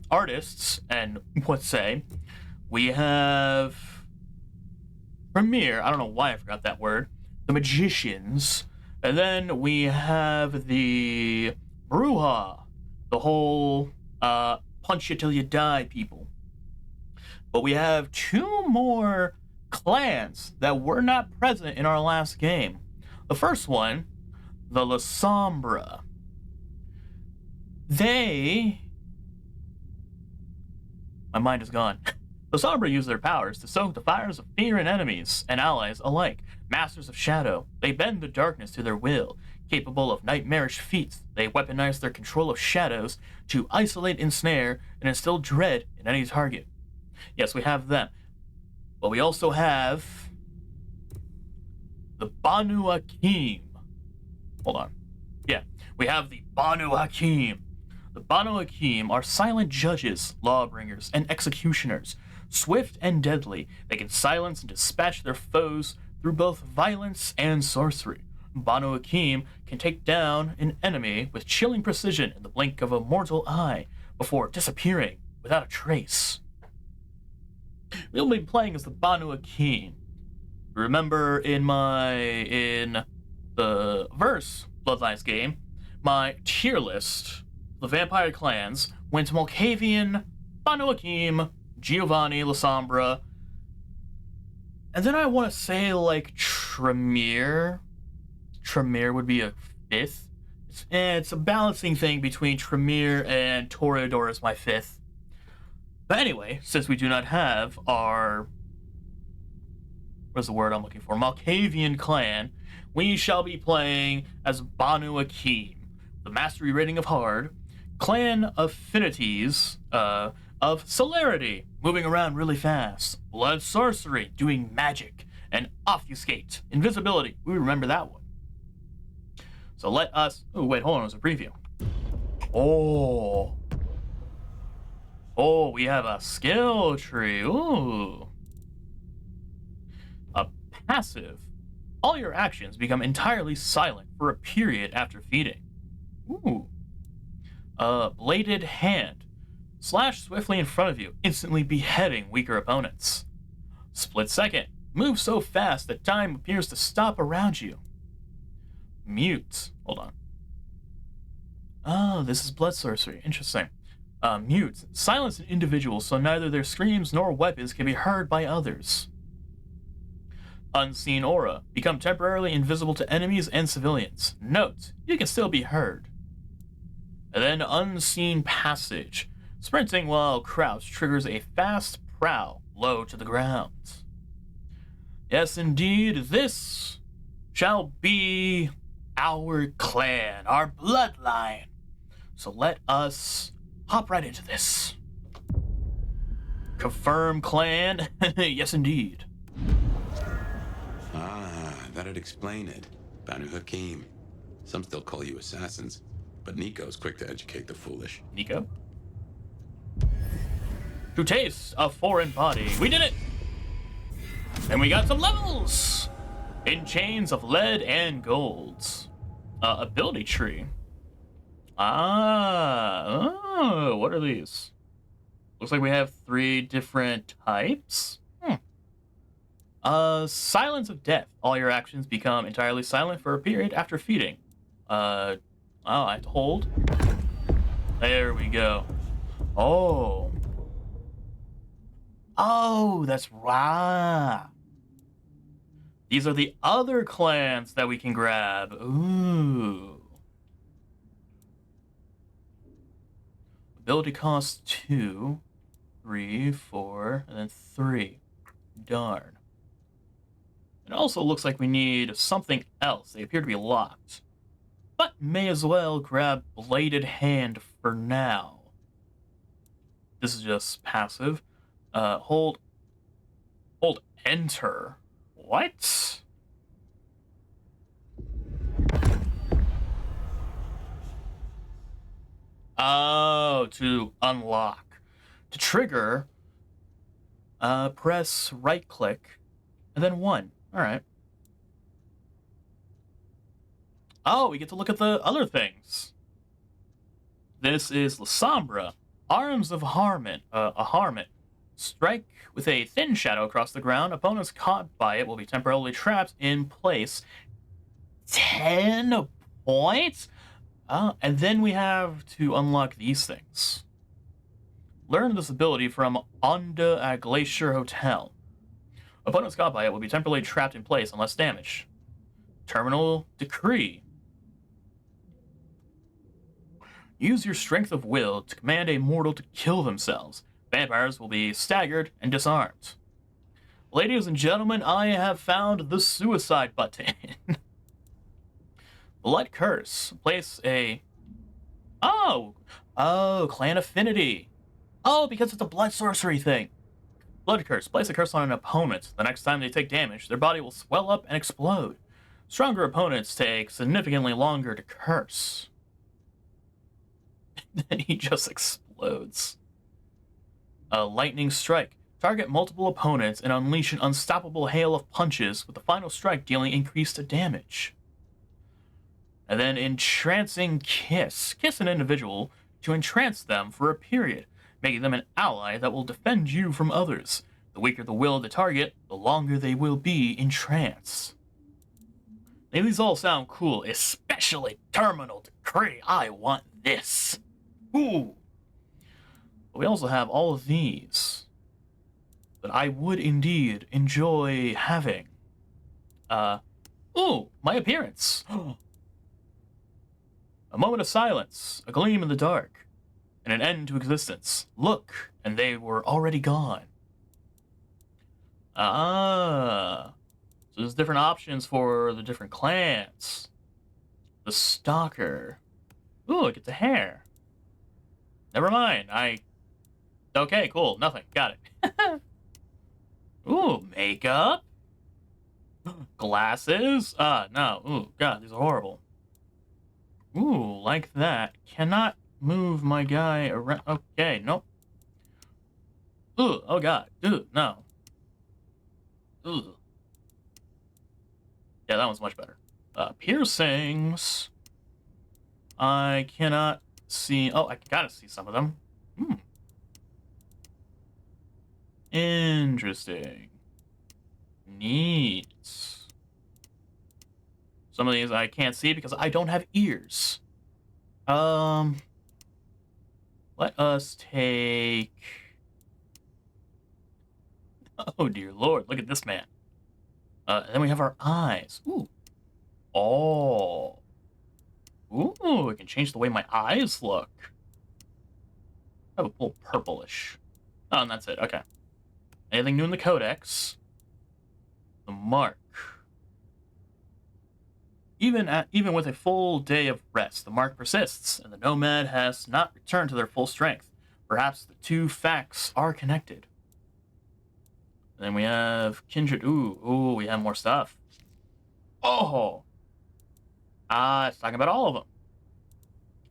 artists and what say. We have Premier, I don't know why I forgot that word. The magicians. And then we have the Bruja, the whole punch you till you die people. But we have two more clans that were not present in our last game. The first one, the La Sombra. My mind is gone. The Sombra use their powers to soak the fires of fear in enemies and allies alike. Masters of Shadow, they bend the darkness to their will. Capable of nightmarish feats, they weaponize their control of shadows to isolate, ensnare, and instill dread in any target. Yes, we have them. But we also have the Banu Haqim. Hold on. Yeah, we have the Banu Haqim. The Banu Haqim are silent judges, lawbringers, and executioners. Swift and deadly, they can silence and dispatch their foes through both violence and sorcery. Banu Haqim can take down an enemy with chilling precision in the blink of a mortal eye before disappearing without a trace. We'll be playing as the Banu Haqim. Remember in the Verse Bloodlines game, my tier list, the vampire clans, went to Malkavian, Banu Haqim, Giovanni, La Sombra, and then I want to say like Tremere. Tremere would be a fifth. It's a balancing thing between Tremere and Toreador as my fifth. But anyway, since we do not have our, what's the word I'm looking for, Malkavian clan, we shall be playing as Banu Haqim. The mastery rating of hard, clan affinities of celerity, moving around really fast, blood sorcery, doing magic, and obfuscate, invisibility. We remember that one. So let us, oh wait, hold on, it was a preview. Oh, we have a skill tree. Ooh. A passive. All your actions become entirely silent for a period after feeding. Ooh. A bladed hand. Slash swiftly in front of you, instantly beheading weaker opponents. Split second. Move so fast that time appears to stop around you. Mute. Hold on. Oh, this is blood sorcery. Interesting. Mute. Silence an individual so neither their screams nor weapons can be heard by others. Unseen aura. Become temporarily invisible to enemies and civilians. Note, you can still be heard. And then unseen passage. Sprinting while crouched triggers a fast prow low to the ground. Yes, indeed, this shall be our clan, our bloodline. So let us hop right into this. Confirm clan. Yes, indeed. Ah, that'd explain it. Banu Haqim. Some still call you assassins, but Nico's quick to educate the foolish. Nico? To taste a foreign body. We did it! And we got some levels! In chains of lead and golds. Ability tree. What are these? Looks like we have 3 different types. Silence of death. All your actions become entirely silent for a period after feeding. I have to hold. There we go. Oh, that's right. These are the other clans that we can grab. Ooh. Ability cost 2, 3, 4, and then 3. Darn. It also looks like we need something else. They appear to be locked. But may as well grab Bladed Hand for now. This is just passive. Hold enter. What? Oh, to unlock. To trigger, press right click, and then 1. Alright. Oh, we get to look at the other things. This is La Sombra, Arms of Harmon, a Harmon. Strike with a thin shadow across the ground. Opponents caught by it will be temporarily trapped in place. 10 points? And then we have to unlock these things. Learn this ability from Onda at Glacier Hotel. Opponents caught by it will be temporarily trapped in place unless damaged. Terminal Decree. Use your strength of will to command a mortal to kill themselves. Vampires will be staggered and disarmed. Ladies and gentlemen, I have found the suicide button. Blood Curse. Place a... Oh, clan affinity. Oh, because it's a blood sorcery thing. Blood Curse. Place a curse on an opponent. The next time they take damage, their body will swell up and explode. Stronger opponents take significantly longer to curse. Then he just explodes. Lightning Strike. Target multiple opponents and unleash an unstoppable hail of punches, with the final strike dealing increased damage. And then Entrancing Kiss. Kiss an individual to entrance them for a period, making them an ally that will defend you from others. The weaker the will of the target, the longer they will be in trance. Now, these all sound cool, especially Terminal Decree. I want this. Ooh. But we also have all of these that I would indeed enjoy having. Ooh, my appearance. A moment of silence, a gleam in the dark, and an end to existence. Look, and they were already gone. So there's different options for the different clans. The Stalker. Ooh, I get the hair. Never mind, okay, cool, nothing, got it. Ooh, makeup. Glasses. No, ooh, God, these are horrible. Ooh, like that. Cannot move my guy around. Okay, nope. Ooh, oh God, ooh, no. Ooh. Yeah, that one's much better. Piercings. I cannot see. Oh, I gotta see some of them. Interesting. Neat. Some of these I can't see because I don't have ears. Let us take... Oh, dear Lord. Look at this man. And then we have our eyes. Ooh. Oh. Ooh, I can change the way my eyes look. I have a little purplish. Oh, and that's it. Okay. Anything new in the Codex? The Mark. Even with a full day of rest, the mark persists, and the nomad has not returned to their full strength. Perhaps the two facts are connected. And then we have kindred. Ooh, we have more stuff. Oh! It's talking about all of them.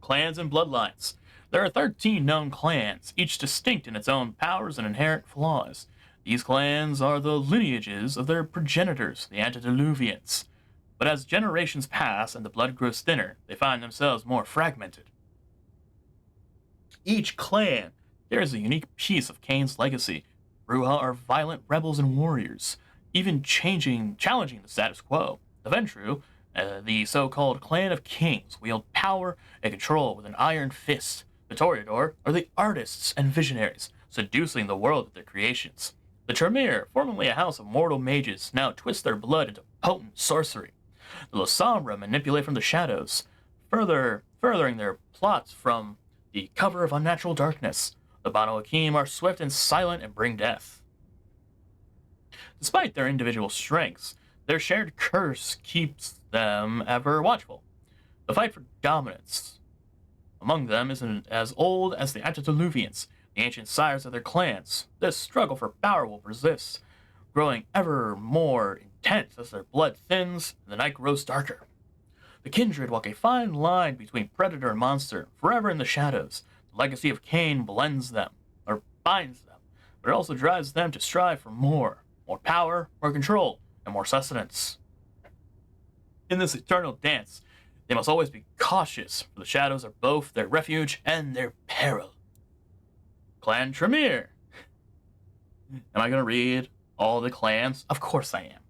Clans and bloodlines. There are 13 known clans, each distinct in its own powers and inherent flaws. These clans are the lineages of their progenitors, the antediluvians. But as generations pass and the blood grows thinner, they find themselves more fragmented. Each clan bears a unique piece of Cain's legacy. Ruha are violent rebels and warriors, even challenging the status quo. The Ventru, the so-called Clan of Kings, wield power and control with an iron fist. The Toreador are the artists and visionaries, seducing the world with their creations. The Tremere, formerly a house of mortal mages, now twist their blood into potent sorcery. The Lasombra manipulate from the shadows, furthering their plots from the cover of unnatural darkness. The Banu Haqim are swift and silent and bring death. Despite their individual strengths, their shared curse keeps them ever watchful. The fight for dominance among them is as old as the antediluvians, the ancient sires of their clans. This struggle for power will persist, growing ever more intense as their blood thins and the night grows darker. The kindred walk a fine line between predator and monster, forever in the shadows. The legacy of Cain binds them, but it also drives them to strive for more power, more control, and more sustenance. In this eternal dance, they must always be cautious, for the shadows are both their refuge and their peril. Clan Tremere. Am I going to read all the clans? Of course I am.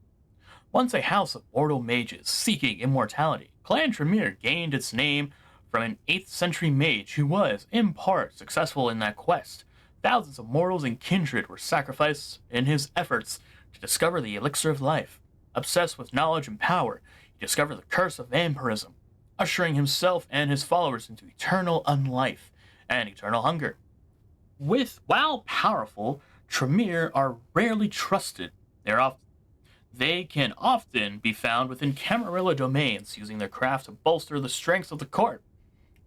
Once a house of mortal mages seeking immortality, Clan Tremere gained its name from an 8th century mage who was, in part, successful in that quest. Thousands of mortals and kindred were sacrificed in his efforts to discover the elixir of life. Obsessed with knowledge and power, he discovered the curse of vampirism, ushering himself and his followers into eternal unlife and eternal hunger. While powerful, Tremere are rarely trusted. They can often be found within Camarilla domains, using their craft to bolster the strength of the court.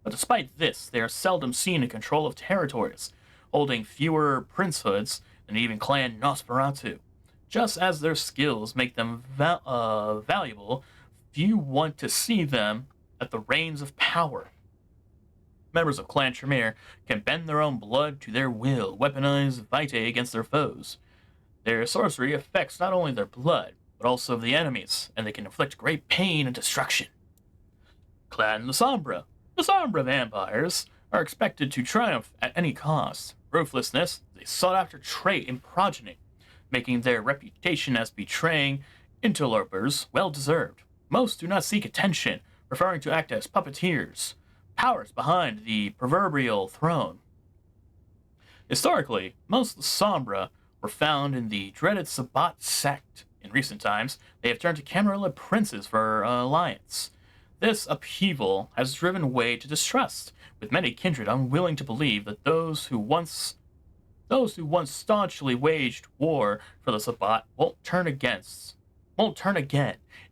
But despite this, they are seldom seen in control of territories, holding fewer princehoods than even Clan Nosferatu. Just as their skills make them valuable, few want to see them at the reins of power. Members of Clan Tremere can bend their own blood to their will, weaponize vitae against their foes. Their sorcery affects not only their blood, but also the enemies, and they can inflict great pain and destruction. Clan Lasombra. Lasombra vampires are expected to triumph at any cost. Ruthlessness is a sought-after trait in progeny, making their reputation as betraying interlopers well-deserved. Most do not seek attention, preferring to act as puppeteers, powers behind the proverbial throne. Historically, most Lasombra were found in the dreaded Sabbat sect. In recent times, they have turned to Camarilla princes for alliance. This upheaval has driven away to distrust, with many kindred unwilling to believe that those who once staunchly waged war for the Sabbat won't turn again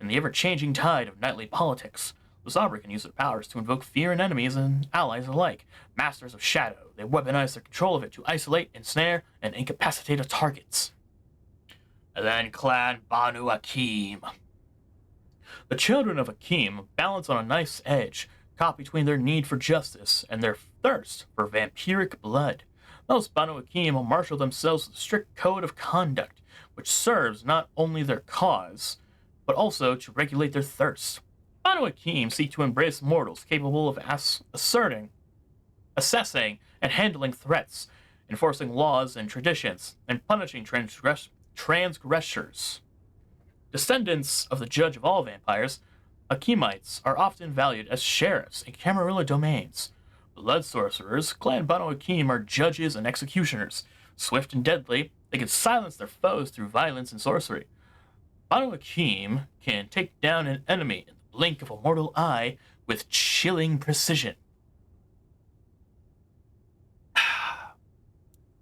in the ever-changing tide of nightly politics. Lasombra can use their powers to invoke fear in enemies and allies alike. Masters of Shadow, they weaponize their control of it to isolate, ensnare, and incapacitate its targets. And then Clan Banu Haqim. The children of Haqim balance on a nice edge, caught between their need for justice and their thirst for vampiric blood. Most Banu Haqim marshal themselves with a strict code of conduct, which serves not only their cause, but also to regulate their thirst. Banu Haqim seek to embrace mortals capable of assessing, and handling threats, enforcing laws and traditions, and punishing transgressors. Descendants of the judge of all vampires, Haqimites are often valued as sheriffs in Camarilla domains. Blood sorcerers, Clan Banu Haqim are judges and executioners. Swift and deadly, they can silence their foes through violence and sorcery. Banu Haqim can take down an enemy in the blink of a mortal eye with chilling precision.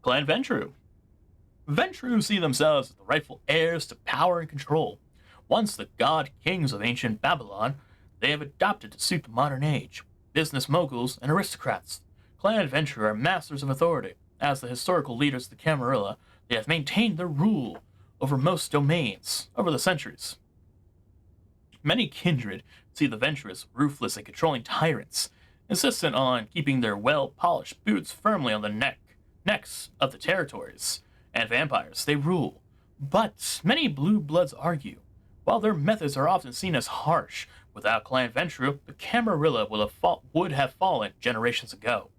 Clan Ventru. Ventru see themselves as the rightful heirs to power and control. Once the god kings of ancient Babylon, they have adopted to suit the modern age. Business moguls and aristocrats, clan adventurer are masters of authority. As the historical leaders of the Camarilla, they have maintained their rule over most domains over the centuries. Many kindred see the venturous, ruthless, and controlling tyrants, insistent on keeping their well-polished boots firmly on the necks of the territories and vampires they rule. But many blue bloods argue, while their methods are often seen as harsh, without Clan Ventrue, the Camarilla would have fallen generations ago.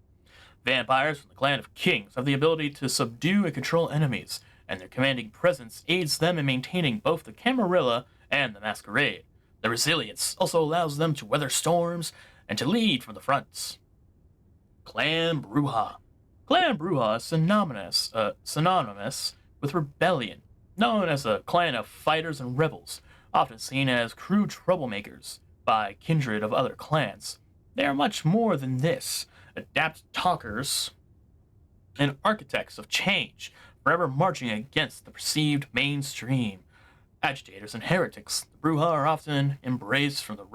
Vampires from the Clan of Kings have the ability to subdue and control enemies, and their commanding presence aids them in maintaining both the Camarilla and the Masquerade. Their resilience also allows them to weather storms and to lead from the front. Clan Brujah. Clan Brujah is synonymous with rebellion, known as a clan of fighters and rebels, often seen as crude troublemakers by kindred of other clans. They are much more than this, adept talkers and architects of change, forever marching against the perceived mainstream. Agitators and heretics, the Brujah are often embraced from the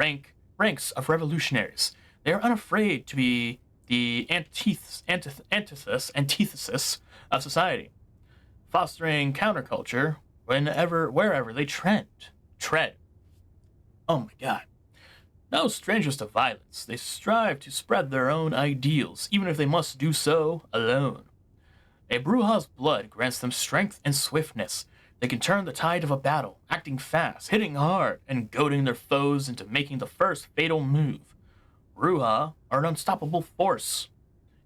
ranks of revolutionaries. They are unafraid to be the antithesis of society, fostering counterculture wherever they tread. Oh my god. No strangers to violence, they strive to spread their own ideals, even if they must do so alone. A Brujah's blood grants them strength and swiftness. They can turn the tide of a battle, acting fast, hitting hard, and goading their foes into making the first fatal move. Brujah are an unstoppable force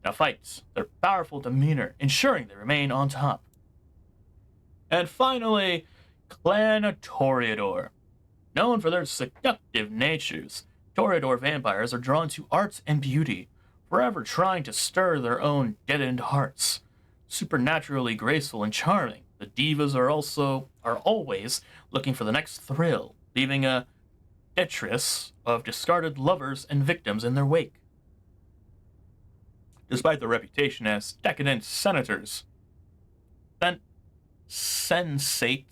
in a fight, their powerful demeanor ensuring they remain on top. And finally, Clan Toreador. Known for their seductive natures, Toreador vampires are drawn to art and beauty, forever trying to stir their own deadened hearts. Supernaturally graceful and charming, the divas are always looking for the next thrill, leaving a detritus of discarded lovers and victims in their wake. Despite their reputation as decadent senators, sensats,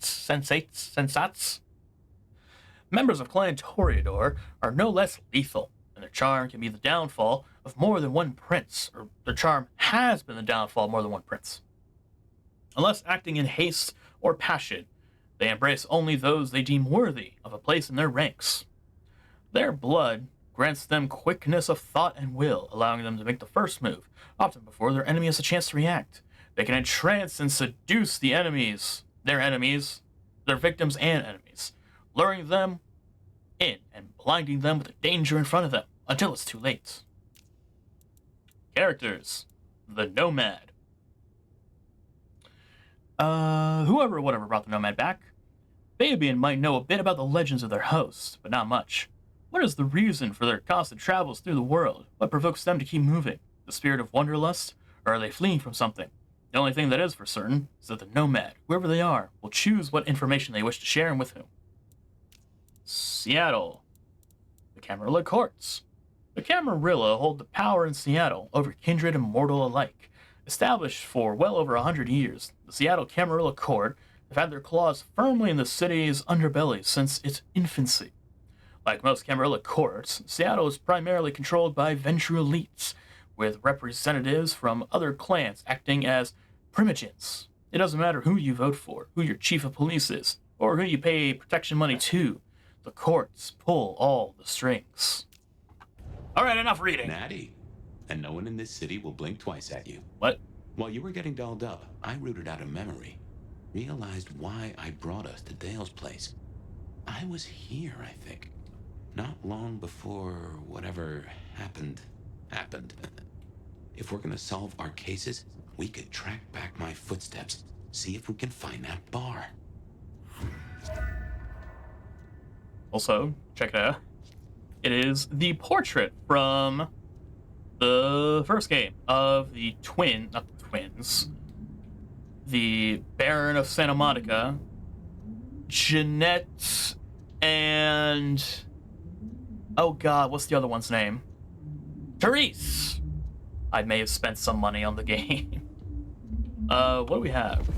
members of Clan Toreador are no less lethal, and their charm can be the downfall of more than one prince, or their charm has been the downfall of more than one prince. Unless acting in haste or passion, they embrace only those they deem worthy of a place in their ranks. Their blood grants them quickness of thought and will, allowing them to make the first move, often before their enemy has a chance to react. They can entrance and seduce their victims and enemies, luring them in and blinding them with the danger in front of them until it's too late. Characters. The Nomad. Whoever or whatever brought the Nomad back. Fabian might know a bit about the legends of their host, but not much. What is the reason for their constant travels through the world? What provokes them to keep moving? The spirit of wanderlust? Or are they fleeing from something? The only thing that is for certain is that the Nomad, whoever they are, will choose what information they wish to share and with whom. Seattle. The Camarilla Courts. The Camarilla hold the power in Seattle over kindred and mortal alike. Established for well over 100 years, the Seattle Camarilla Court have had their claws firmly in the city's underbelly since its infancy. Like most Camarilla courts, Seattle is primarily controlled by Ventrue elites, with representatives from other clans acting as primogenists. It doesn't matter who you vote for, who your chief of police is, or who you pay protection money to. The courts pull all the strings. Alright, enough reading. Natty. And no one in this city will blink twice at you. What? While you were getting dolled up, I rooted out a memory. Realized why I brought us to Dale's place. I was here, I think. Not long before whatever happened. If we're gonna solve our cases, we could track back my footsteps. See if we can find that bar. Also, check it out. It is the portrait from the first game of the the Baron of Santa Monica, Jeanette, and oh god, what's the other one's name? Therese. I may have spent some money on the game. What do we have?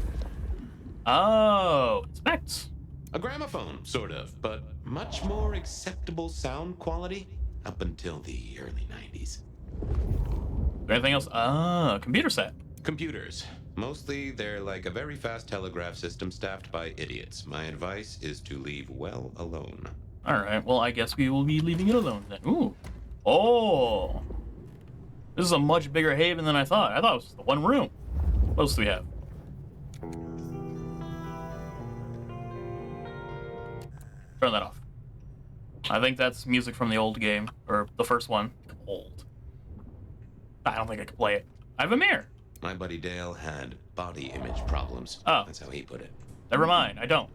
Oh, it's Bex. A gramophone, sort of, but much more acceptable sound quality up until the early 90s. Anything else? Ah, computer set. Computers. Mostly, they're like a very fast telegraph system staffed by idiots. My advice is to leave well alone. Alright, well, I guess we will be leaving it alone then. Ooh. Oh! This is a much bigger haven than I thought. I thought it was the one room. What else do we have? Turn that off. I think that's music from the old game, or the first one. Old. I don't think I could play it. I have a mirror. My buddy Dale had body image problems. Oh. That's how he put it. Never mind, I don't.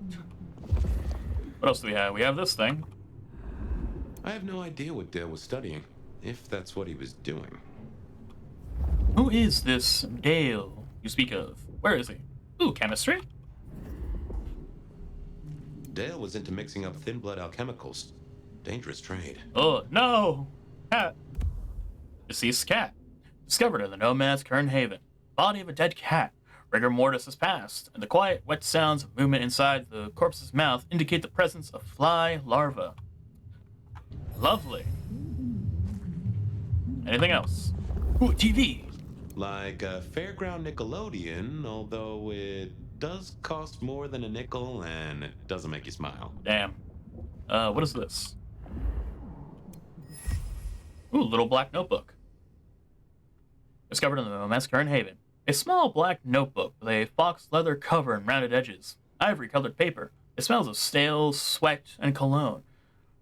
What else do we have? We have this thing. I have no idea what Dale was studying, if that's what he was doing. Who is this Dale you speak of? Where is he? Ooh, chemistry? Dale was into mixing up thin blood alchemicals. Dangerous trade. Oh, no! Cat. Deceased cat. Discovered in the Nomad's current haven. Body of a dead cat. Rigor mortis has passed, and the quiet, wet sounds of movement inside the corpse's mouth indicate the presence of fly larvae. Lovely. Anything else? Ooh, TV! Like a fairground Nickelodeon, although it does cost more than a nickel and it doesn't make you smile. Damn. What is this? Ooh, little black notebook. Discovered in the Masquerade Haven. A small black notebook with a fox leather cover and rounded edges. Ivory-colored paper. It smells of stale sweat and cologne,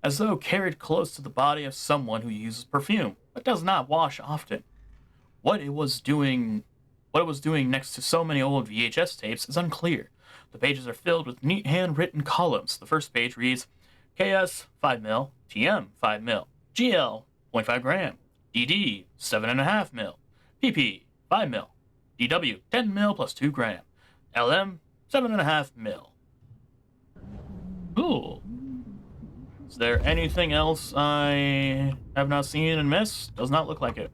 as though carried close to the body of someone who uses perfume, but does not wash often. What it was doing next to so many old VHS tapes is unclear. The pages are filled with neat handwritten columns. The first page reads, KS 5 mil, TM 5 mil, GL 0.5 gram, DD 7.5 mil, PP 5 mil, DW 10 mil plus 2 gram, LM 7.5 mil. Ooh. Is there anything else I have not seen and missed? Does not look like it.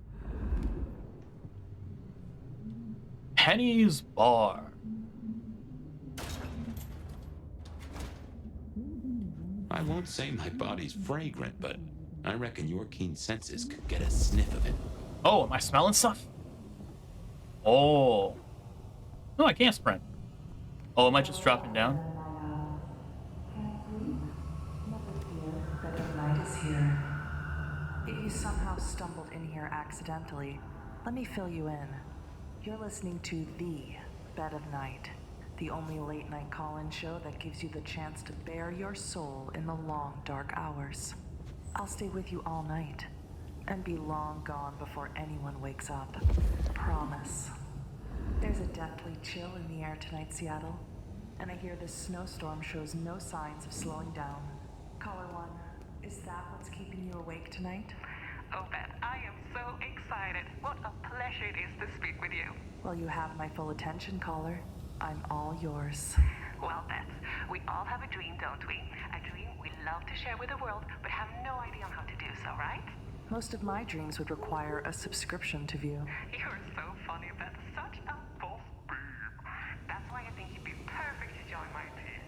Penny's Bar. I won't say my body's fragrant, but I reckon your keen senses could get a sniff of it. Oh, am I smelling stuff? Oh. No, I can't sprint. Oh, am I just dropping down? Night is here. If you somehow stumbled in here accidentally, let me fill you in. You're listening to The Bed of Night, the only late-night call-in show that gives you the chance to bare your soul in the long, dark hours. I'll stay with you all night, and be long gone before anyone wakes up. Promise. There's a deathly chill in the air tonight, Seattle, and I hear this snowstorm shows no signs of slowing down. Caller 1, is that what's keeping you awake tonight? Oh, Beth, I am so excited. What a pleasure it is to speak with you. Well, you have my full attention, caller. I'm all yours. Well, Beth, we all have a dream, don't we? A dream we love to share with the world, but have no idea on how to do so, right? Most of my dreams would require a subscription to view. You're so funny, Beth. Such a boss babe. That's why I think you'd be perfect to join my team.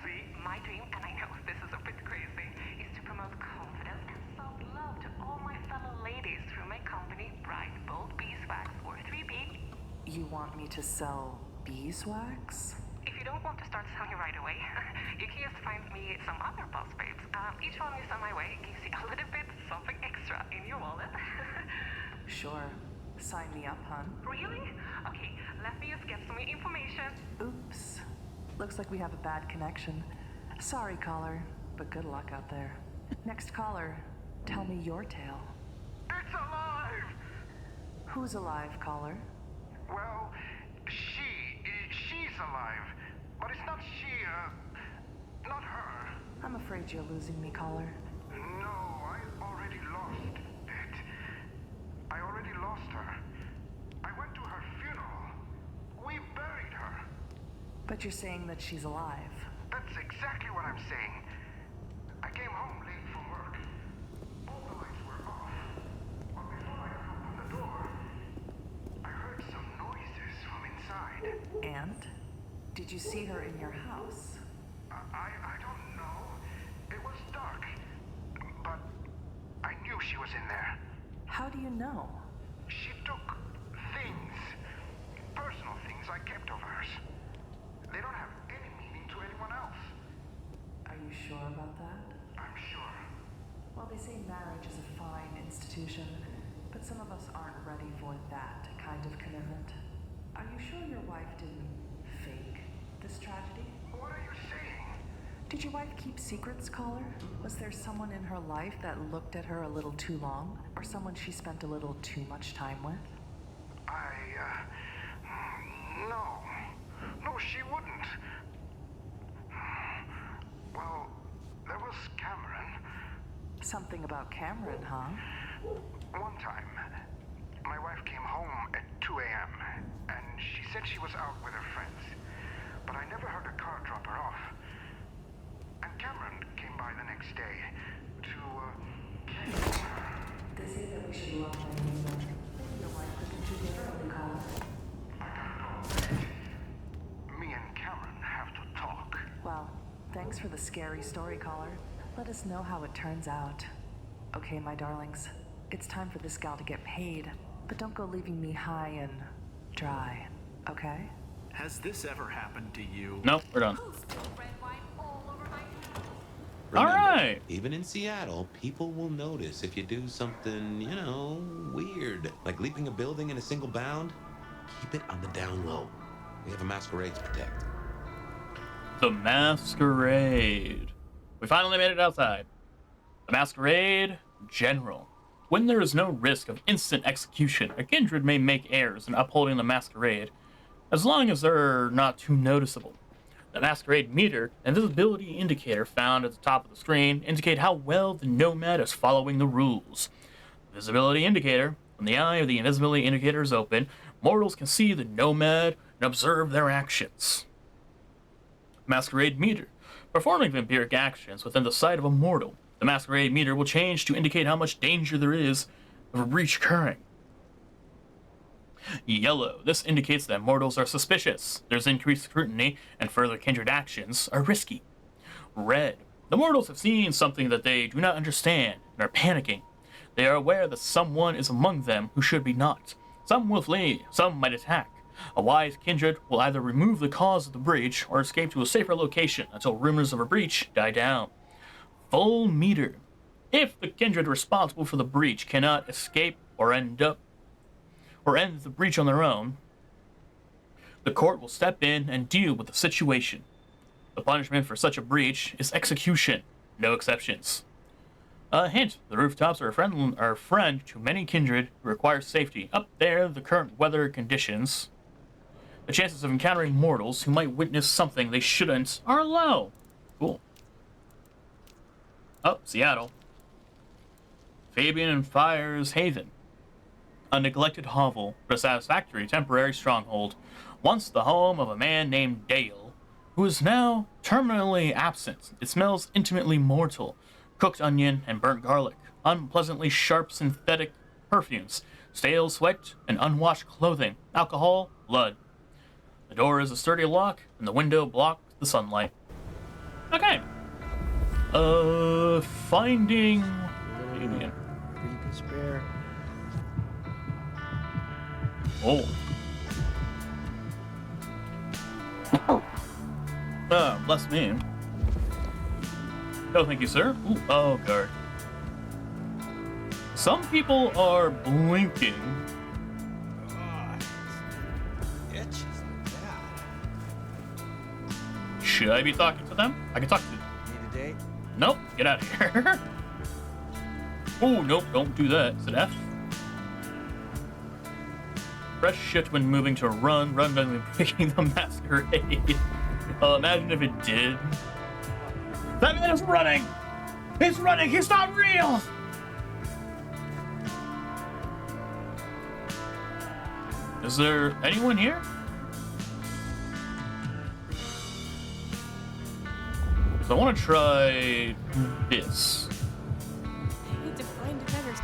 See, my dream, and I know this is a bit crazy, is to promote confidence and self-love to all my fellow ladies through my company, Bright Bold Beeswax, or 3B. You want me to sell beeswax? If you don't want to start selling right away, you can just find me some other boss babes. Each one is on my way, gives you a little bit something extra in your wallet. Sure. Sign me up, hon. Really? Okay, let me just get some information. Oops. Looks like we have a bad connection. Sorry, caller, but good luck out there. Next caller, tell me your tale. It's alive! Who's alive, caller? Well, she's alive. But it's not she, not her. I'm afraid you're losing me, caller. No, I already lost it. I already lost her. I went to her funeral. We buried her. But you're saying that she's alive. That's exactly what I'm saying. I came home late from work. All the lights were off. But before I opened the door, I heard some noises from inside. And? Did you see her in your house? I was in there. How do you know? She took things, personal things I kept of hers. They don't have any meaning to anyone else. Are you sure about that? I'm sure. Well, they say marriage is a fine institution, but some of us aren't ready for that kind of commitment. Are you sure your wife didn't fake this tragedy? What are you saying? Did your wife keep secrets, caller? Was there someone in her life that looked at her a little too long? Or someone she spent a little too much time with? No. No, she wouldn't. Well, there was Cameron. Something about Cameron, huh? One time, my wife came home at 2 a.m. and she said she was out with her friends. But I never heard a car drop her off. And Cameron came by the next day to, They say that we should love one another. Maybe your wife could do differently, caller. me and Cameron have to talk. Well, thanks for the scary story, caller. Let us know how it turns out. Okay, my darlings. It's time for this gal to get paid. But don't go leaving me high and dry, okay? Has this ever happened to you? Nope, we're done. Remember, Alright. even in Seattle, people will notice if you do something, weird. Like leaping a building in a single bound. Keep it on the down low. We have a masquerade to protect. The Masquerade. We finally made it outside. The Masquerade General. When there is no risk of instant execution, a kindred may make errors in upholding the Masquerade, as long as they're not too noticeable. The Masquerade meter and visibility indicator found at the top of the screen indicate how well the nomad is following the rules. The visibility indicator, when the eye of the invisibility indicator is open, mortals can see the nomad and observe their actions. Masquerade meter. Performing vampiric actions within the sight of a mortal, the Masquerade meter will change to indicate how much danger there is of a breach occurring. Yellow. This indicates that mortals are suspicious. There's increased scrutiny, and further kindred actions are risky. Red. The mortals have seen something that they do not understand and are panicking. They are aware that someone is among them who should be not. Some will flee, some might attack. A wise kindred will either remove the cause of the breach or escape to a safer location until rumors of a breach die down. Full meter. If the kindred responsible for the breach cannot escape or end the breach on their own, the court will step in and deal with the situation. The punishment for such a breach is execution, no exceptions. A hint, the rooftops are a friend to many kindred who require safety. Up there, the current weather conditions, the chances of encountering mortals who might witness something they shouldn't are low. Cool. Oh, Seattle. Fabian and Fire's Haven. A neglected hovel, but a satisfactory temporary stronghold. Once the home of a man named Dale, who is now terminally absent. It smells intimately mortal. Cooked onion and burnt garlic. Unpleasantly sharp synthetic perfumes. Stale sweat and unwashed clothing. Alcohol, blood. The door is a sturdy lock, and the window blocks the sunlight. Okay. Finding Fabian. You can spare. Oh. Bless me. No, thank you, sir. Ooh, oh, guard. Some people are blinking. Itches like that. Should I be talking to them? I can talk to them. Need a date? Nope, get out of here. Oh, nope, don't do that. Is it F? Press shift when moving to run. Run when picking the masquerade. Imagine if it did. That man is running! He's running! He's not real! Is there anyone here? So I want to try this. I need to find defenders.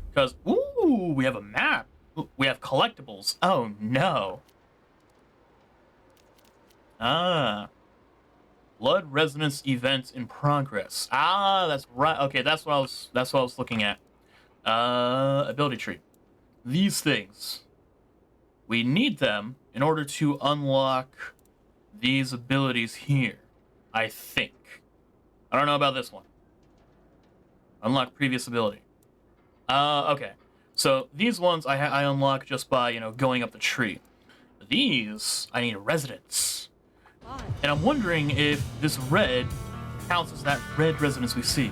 Because, ooh, we have a map. We have collectibles. Oh, no. Ah. Blood resonance event in progress. Ah, that's right. Okay, that's what I was looking at. Ability tree. These things. We need them in order to unlock these abilities here. I think. I don't know about this one. Unlock previous ability. Okay. So these ones I unlock just by, going up the tree. These, I need residence. And I'm wondering if this red counts as that red residence we see.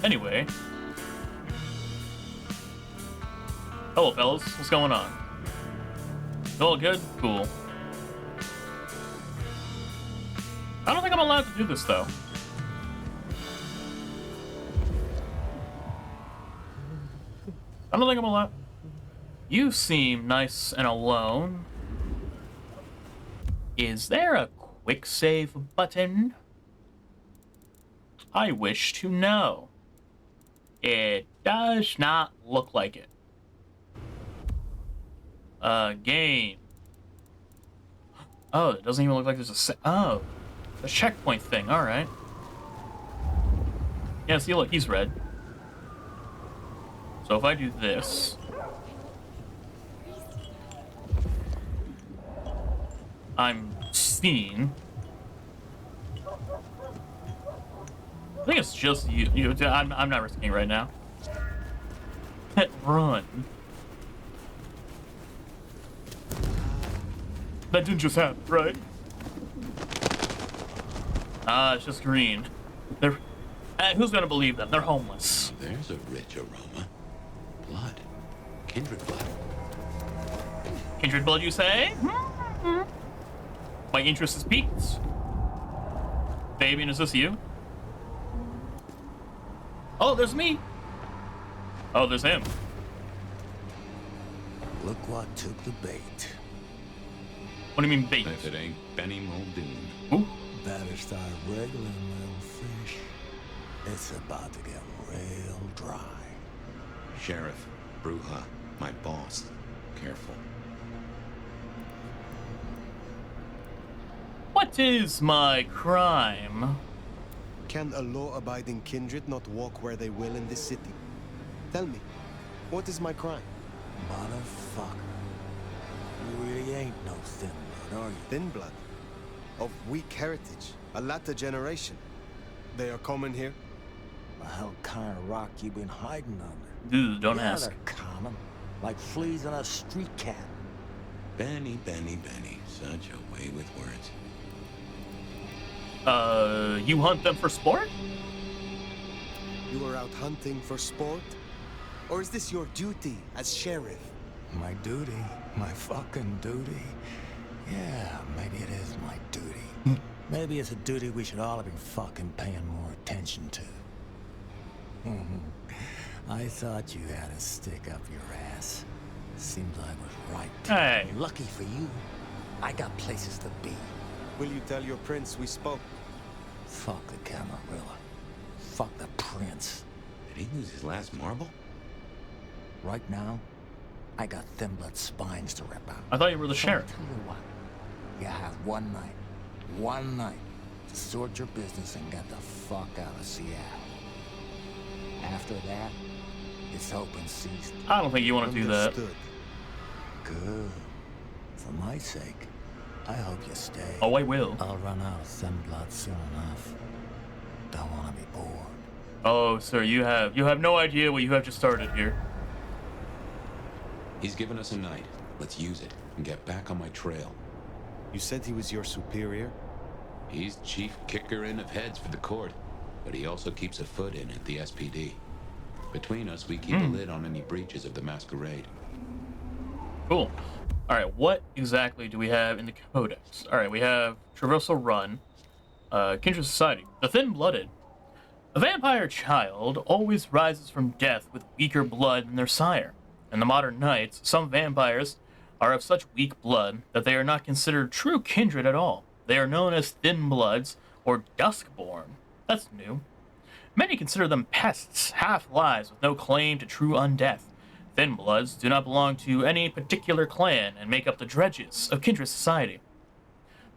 Anyway. Hello, fellas. What's going on? All good? Cool. I don't think I'm allowed to do this, though. I don't think I'm allowed. You seem nice and alone. Is there a quick save button? I wish to know. It does not look like it. Game. Oh, it doesn't even look like there's a a checkpoint thing. All right. Yeah, see, look, he's red. So if I do this, I'm seen. I think it's just you. I'm not risking it right now. Hit run. That didn't just happen, right? It's just green. They're. Who's gonna believe them? They're homeless. There's a rich aroma. Blood. Kindred blood. Kindred blood, you say? My interest is piqued. Fabian, is this you? Oh, there's me. Oh, there's him. Look what took the bait. What do you mean bait? If it ain't Benny Muldoon. Who? Better start wriggling, little fish. It's about to get real dry. Sheriff, Bruja, my boss. Careful. What is my crime? Can a law-abiding kindred not walk where they will in this city? Tell me, what is my crime? Motherfucker. You really ain't no thin blood, are you? Thin blood? Of weak heritage, a latter generation. They are common here? The hell kind of rock you been hiding under? Dude, don't Yeah, ask. they're common. Like fleas on a street cat. Benny, Benny, Benny. Such a way with words. You hunt them for sport? You are out hunting for sport? Or is this your duty as sheriff? My duty? My fucking duty? Yeah, maybe it is my duty. Maybe it's a duty we should all have been fucking paying more attention to. I thought you had a stick up your ass. Seems I was right. Hey. Lucky for you, I got places to be. Will you tell your prince we spoke? Fuck the Camarilla. Fuck the prince. Did he lose his last marble? Right now, I got thin blood spines to rip out. I thought you were the sheriff. Tell you what, you have one night to sort your business and get the fuck out of Seattle. After that, it's open season. I don't think you want to do that. Understood. Good. For my sake, I hope you stay. Oh, I will. I'll run out of thin blood soon enough. Don't want to be bored. Oh, sir, you have no idea what you have just started here. He's given us a night. Let's use it and get back on my trail. You said he was your superior? He's chief kicker in of heads for the court, but he also keeps a foot in at the SPD. Between us, we keep a lid on any breaches of the Masquerade. Cool. All right, what exactly do we have in the Codex? All right, we have Traversal Run, Kindred Society, the Thin-Blooded. A vampire child always rises from death with weaker blood than their sire. In the modern nights, some vampires are of such weak blood that they are not considered true kindred at all. They are known as Thin Bloods or Duskborn. That's new. Many consider them pests, half-lives with no claim to true undeath. Thin Bloods do not belong to any particular clan and make up the dredges of kindred society.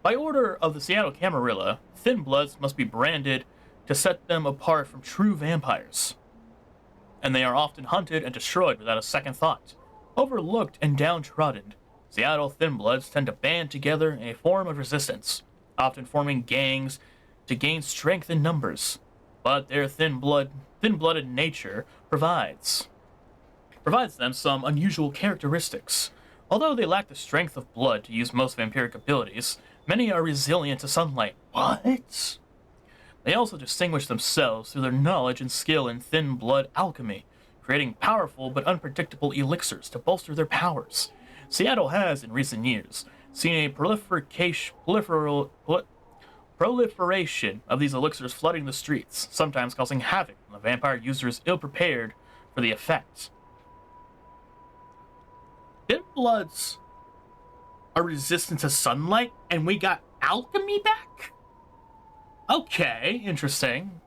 By order of the Seattle Camarilla, Thin Bloods must be branded to set them apart from true vampires. and they are often hunted and destroyed without a second thought. Overlooked and downtrodden, Seattle Thinbloods tend to band together in a form of resistance, often forming gangs to gain strength in numbers. But their thin-blooded nature provides them some unusual characteristics. Although they lack the strength of blood to use most vampiric abilities, many are resilient to sunlight. What? They also distinguish themselves through their knowledge and skill in thin blood alchemy, creating powerful but unpredictable elixirs to bolster their powers. Seattle has, in recent years, seen a proliferation of these elixirs flooding the streets, sometimes causing havoc when the vampire user is ill-prepared for the effect. Thinbloods are resistant to sunlight, and we got alchemy back? Okay, interesting.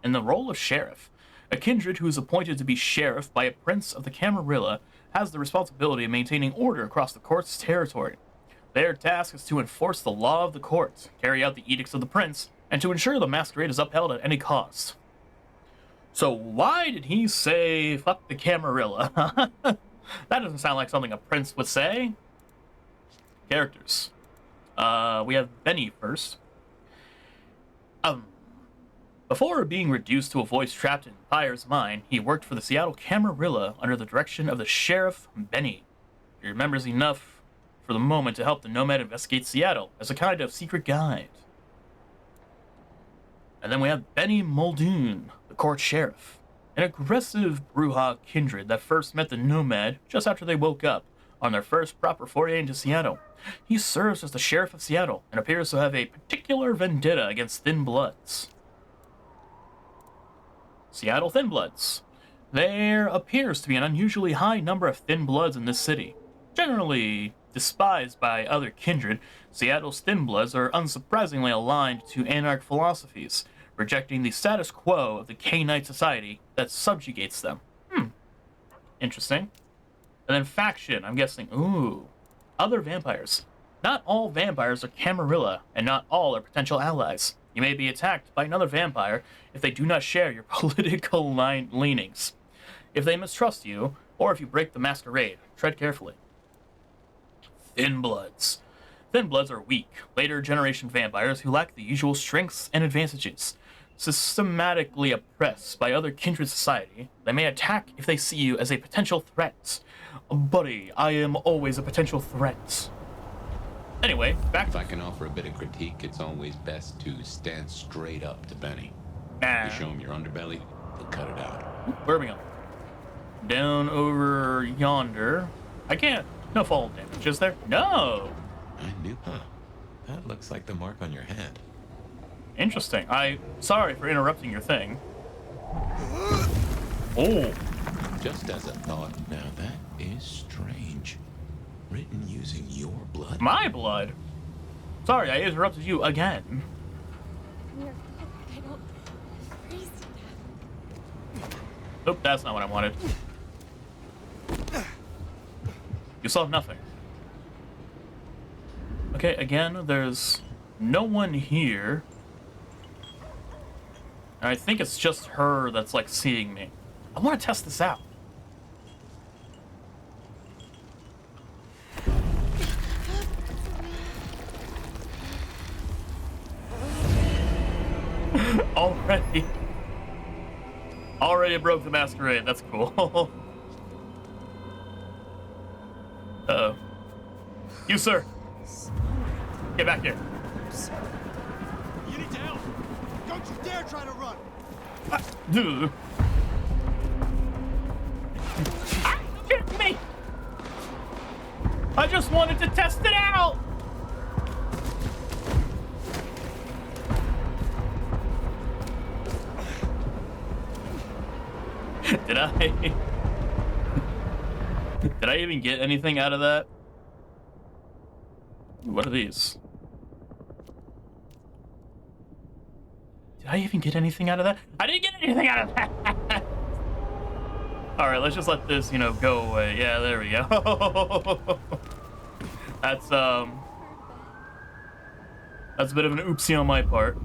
In the role of sheriff, a kindred who is appointed to be sheriff by a prince of the Camarilla has the responsibility of maintaining order across the court's territory. Their task is to enforce the law of the court, carry out the edicts of the prince, and to ensure the masquerade is upheld at any cost. So why did he say, fuck the Camarilla? That doesn't sound like something a prince would say. Characters. We have Benny first. Before being reduced to a voice trapped in Pyre's mind, he worked for the Seattle Camarilla under the direction of the Sheriff Benny. He remembers enough for the moment to help the Nomad investigate Seattle as a kind of secret guide. And then we have Benny Muldoon, the court sheriff, an aggressive Bruja kindred that first met the Nomad just after they woke up on their first proper foray into Seattle. He serves as the sheriff of Seattle and appears to have a particular vendetta against Thinbloods. Seattle Thinbloods. There appears to be an unusually high number of Thinbloods in this city. Generally despised by other kindred, Seattle's Thinbloods are unsurprisingly aligned to anarch philosophies, rejecting the status quo of the Cainite society that subjugates them. Interesting. And then faction, I'm guessing. Ooh. Other vampires. Not all vampires are Camarilla, and not all are potential allies. You may be attacked by another vampire if they do not share your political leanings. If they mistrust you, or if you break the masquerade, tread carefully. Thinbloods. Thinbloods are weak, later generation vampires who lack the usual strengths and advantages. Systematically oppressed by other kindred society, they may attack if they see you as a potential threat. Buddy, I am always a potential threat. Anyway, back. If I can offer a bit of critique, it's always best to stand straight up to Benny. You show him your underbelly, he'll cut it out. Where are we going? Down over yonder. I can't. No fall damage, is there? No! I knew. Huh. That looks like the mark on your hand. Interesting. Sorry for interrupting your thing. Oh. Just as a thought, now that is strange. Written using your blood. My blood? Sorry, I interrupted you again. I don't freeze to death. Nope, that's not what I wanted. You saw nothing. Okay, again, there's no one here. And I think it's just her that's, like, seeing me. I want to test this out. Already broke the masquerade. That's cool. Uh-oh. You, sir. Get back here. You need to help. Don't you dare try to run. Shoot me! I just wanted to test it out! Did I even get anything out of that? What are these? Did I even get anything out of that? I didn't get anything out of that! Alright, let's just let this, go away. Yeah, there we go. That's a bit of an oopsie on my part.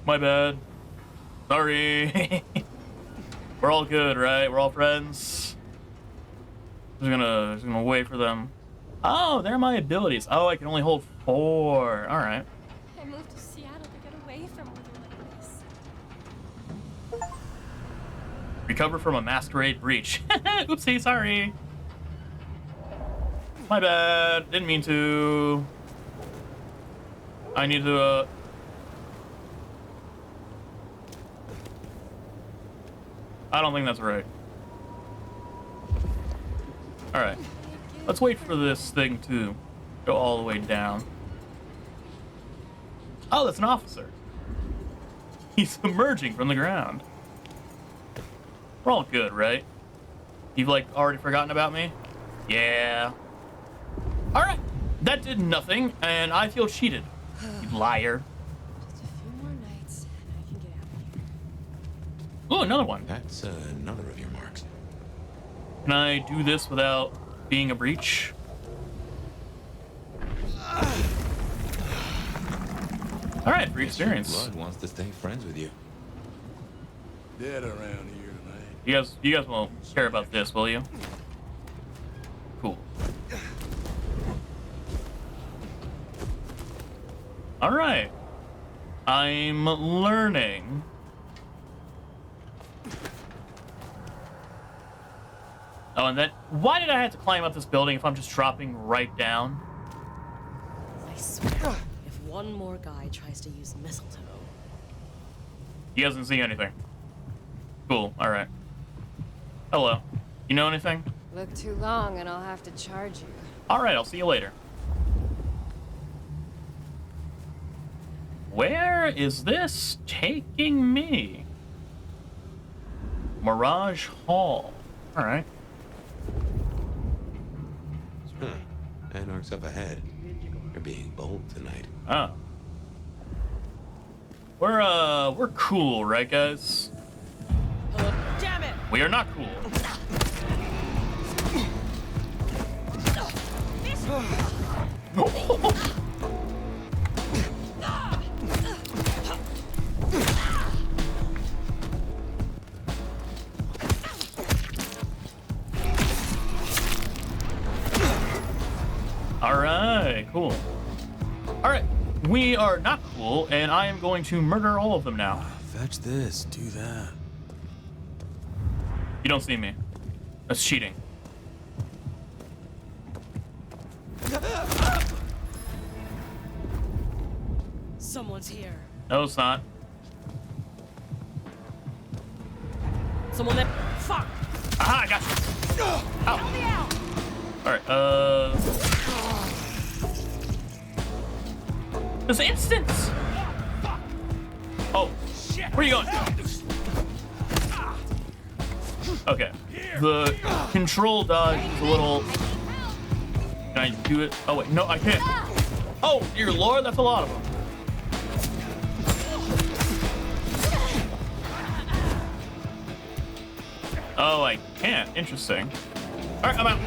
My bad. Sorry. We're all good, right? We're all friends. Just gonna wait for them. Oh, they're my abilities. Oh, I can only hold 4. All right. I moved to Seattle to get away from weather like this. Recover from a masquerade breach. Oopsie, sorry. My bad. Didn't mean to. I need to. I don't think that's right. All right. Let's wait for this thing to go all the way down. Oh, that's an officer. He's emerging from the ground. We're all good, right? You've, like, already forgotten about me? Yeah. All right. That did nothing, and I feel cheated. You liar. Just a few more nights, and I can get out of here. Oh, another one. That's another of your marks. Can I do this without being a breach? All right, free experience. Blood wants to stay friends with you. Dead around here tonight. You guys won't care about this, will you? Cool. All right. I'm learning. Oh, and then why did I have to climb up this building if I'm just dropping right down? I swear, if one more guy tries to use mistletoe. He doesn't see anything. Cool. All right. Hello. You know anything? Look too long and I'll have to charge you. All right. I'll see you later. Where is this taking me? Mirage Hall. All right. Huh. Anarch's up ahead. You're being bold tonight. Oh. We're cool, right, guys? Damn it! We are not cool. All right, cool. All right, we are not cool, and I am going to murder all of them now. Fetch this, do that. You don't see me. That's cheating. Someone's here. No, it's not. Someone there. Fuck! Aha, I got you. Ow. Help me out! All right, There's instance! Oh, where are you going? Okay, the control dodge is a little... Can I do it? Oh wait, no, I can't. Oh, dear lord, that's a lot of them. Oh, I can't. Interesting. All right, I'm out.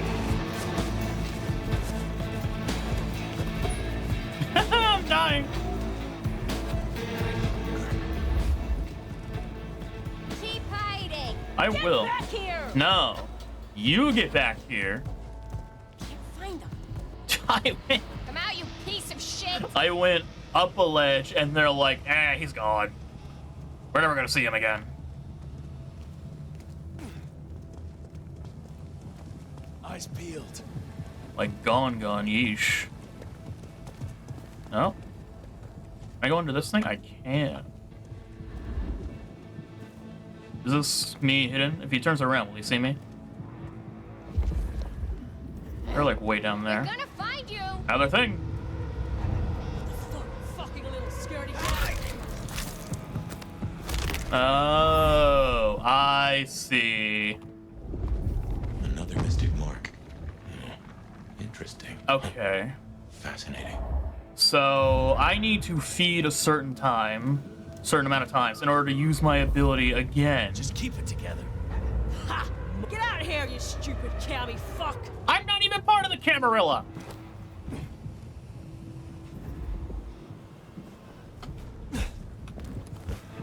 I'm dying. Keep hiding. I will. Get back here. No, you get back here. Can't find them. I went. Come out, you piece of shit. I went up a ledge, and they're like, he's gone. We're never gonna see him again. Eyes peeled. Like gone, yeesh. No? Can I go into this thing? I can. Is this me hidden? If he turns around, will he see me? They're like way down there. They're gonna find you. Another thing. Fucking little scaredy cat. Oh, I see. Another mystic mark. Interesting. Okay. Fascinating. So I need to feed a certain amount of times in order to use my ability again. Just keep it together. Ha! Get out of here, you stupid cammy fuck! I'm not even part of the Camarilla.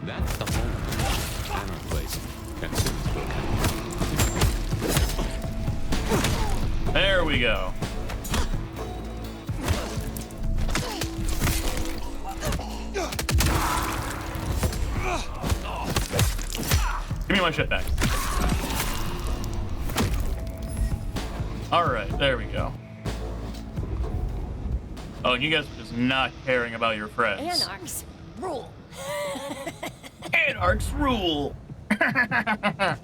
That's the whole... we go. Give me my shit back. Alright, there we go. Oh, and you guys are just not caring about your friends. Anarchs rule. Anarchs rule! Yeah,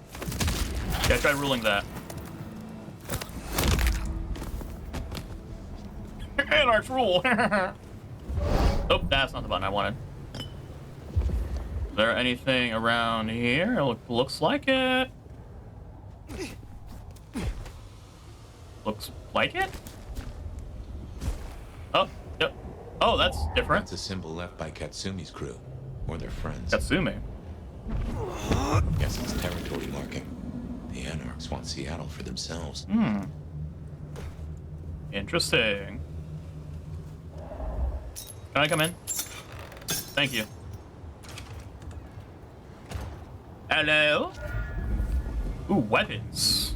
try ruling that. Anarchs rule! Oh, that's not the button I wanted. Is there anything around here? Looks like it. Looks like it? Oh, yep. Oh, that's different. That's a symbol left by Katsumi's crew, or their friends. Katsumi. Guess it's territory marking. The Anarchs want Seattle for themselves. Hmm. Interesting. Can I come in? Thank you. Hello? Ooh, weapons.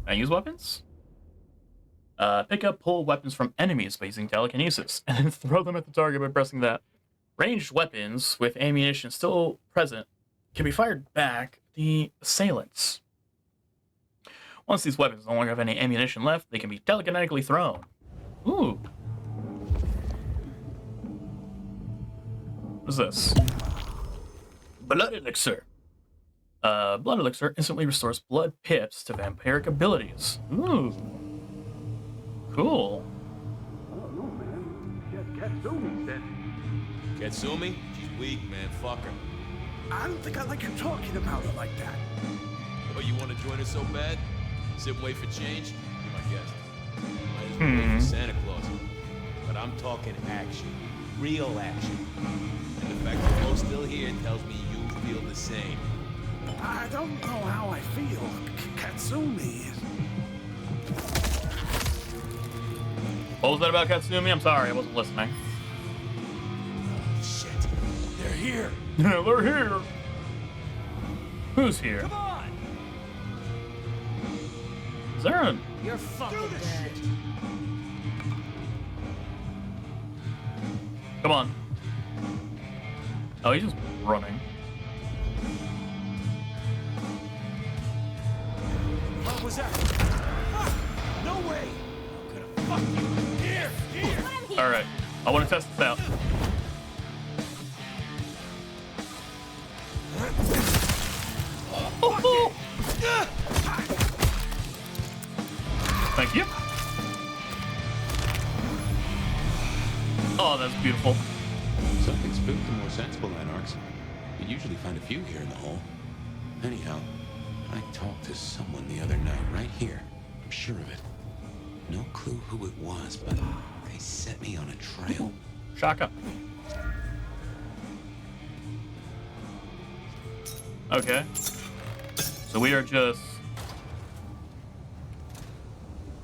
Can I use weapons? Pick up, pull weapons from enemies by using telekinesis, and then throw them at the target by pressing that. Ranged weapons with ammunition still present can be fired back at the assailants. Once these weapons no longer have any ammunition left, they can be telekinetically thrown. Ooh. What is this? Blood elixir. Blood elixir instantly restores blood pips to vampiric abilities. Ooh. Cool. I don't know, man. Katsumi said. Katsumi? She's weak, man. Fuck her. I don't think I like you talking about her like that. Oh, you want to join us so bad? Sit and wait for change? Be my guest. Might as well wait for Santa Claus. But I'm talking action. Real action. And the fact that you're still here tells me you feel the same. I don't know how I feel. Katsumi. What was that about Katsumi? I'm sorry, I wasn't listening. Shit. They're here. Yeah, they're here. Who's here? Come on. Is there a... You're fucking dead. Come on. Oh, he's just running. What was that? Ah, no way. I'm gonna fuck you. Here. All right, I want to test this out. Oh. Thank you. Oh, that's beautiful. Something spooked the more sensible Anarchs. You usually find a few here in the hole. Anyhow, I talked to someone the other night, right here. I'm sure of it. No clue who it was, but they set me on a trail. Shaka. Okay. So we are just...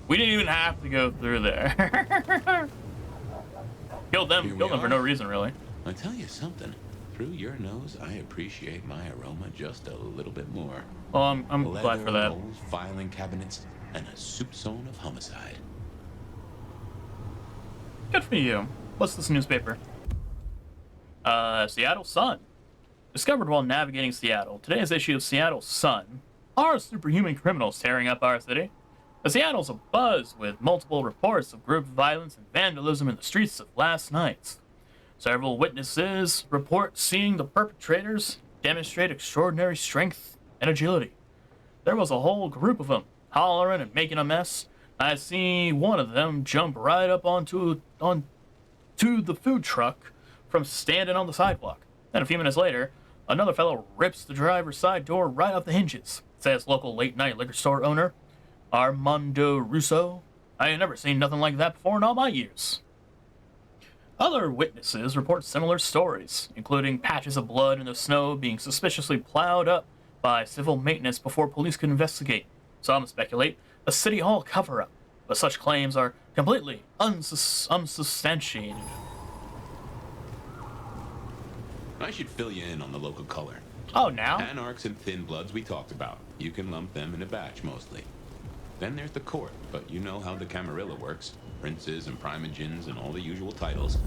We didn't even have to go through there. Killed them for no reason, really. I tell you something. Through your nose, I appreciate my aroma just a little bit more. Well, I'm glad for that. Rolls, filing cabinets, and a soup zone of homicide. Good for you. What's this newspaper? Seattle Sun. Discovered while navigating Seattle. Today's issue of Seattle Sun are superhuman criminals tearing up our city. Seattle's abuzz with multiple reports of group violence and vandalism in the streets of last night. Several witnesses report seeing the perpetrators demonstrate extraordinary strength and agility. There was a whole group of them, hollering and making a mess. I see one of them jump right up onto the food truck from standing on the sidewalk. Then a few minutes later, another fellow rips the driver's side door right off the hinges, says local late-night liquor store owner Armando Russo. I ain't never seen nothing like that before in all my years. Other witnesses report similar stories, including patches of blood in the snow being suspiciously plowed up by civil maintenance before police could investigate. Some speculate a city hall cover-up, but such claims are completely unsubstantiated. I should fill you in on the local color. Oh, now? Anarchs and Thin Bloods we talked about. You can lump them in a batch, mostly. Then there's the court, but you know how the Camarilla works. Princes and primogens and all the usual titles.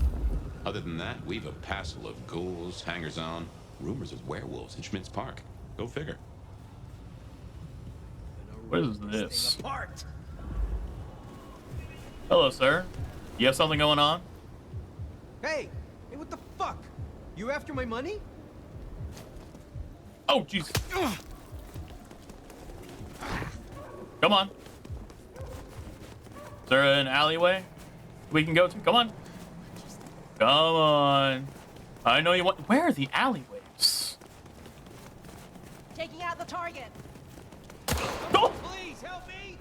Other than that, we've a passel of ghouls, hangers-on, rumors of werewolves in Schmidt's Park. Go figure. What is this? Hello, sir. You have something going on? Hey, what the fuck? You after my money? Oh, jeez. Come on. Is there an alleyway we can go to? Come on. Come on. I know you want. Where are the alleyways? Taking out the target. Oh! Please help me.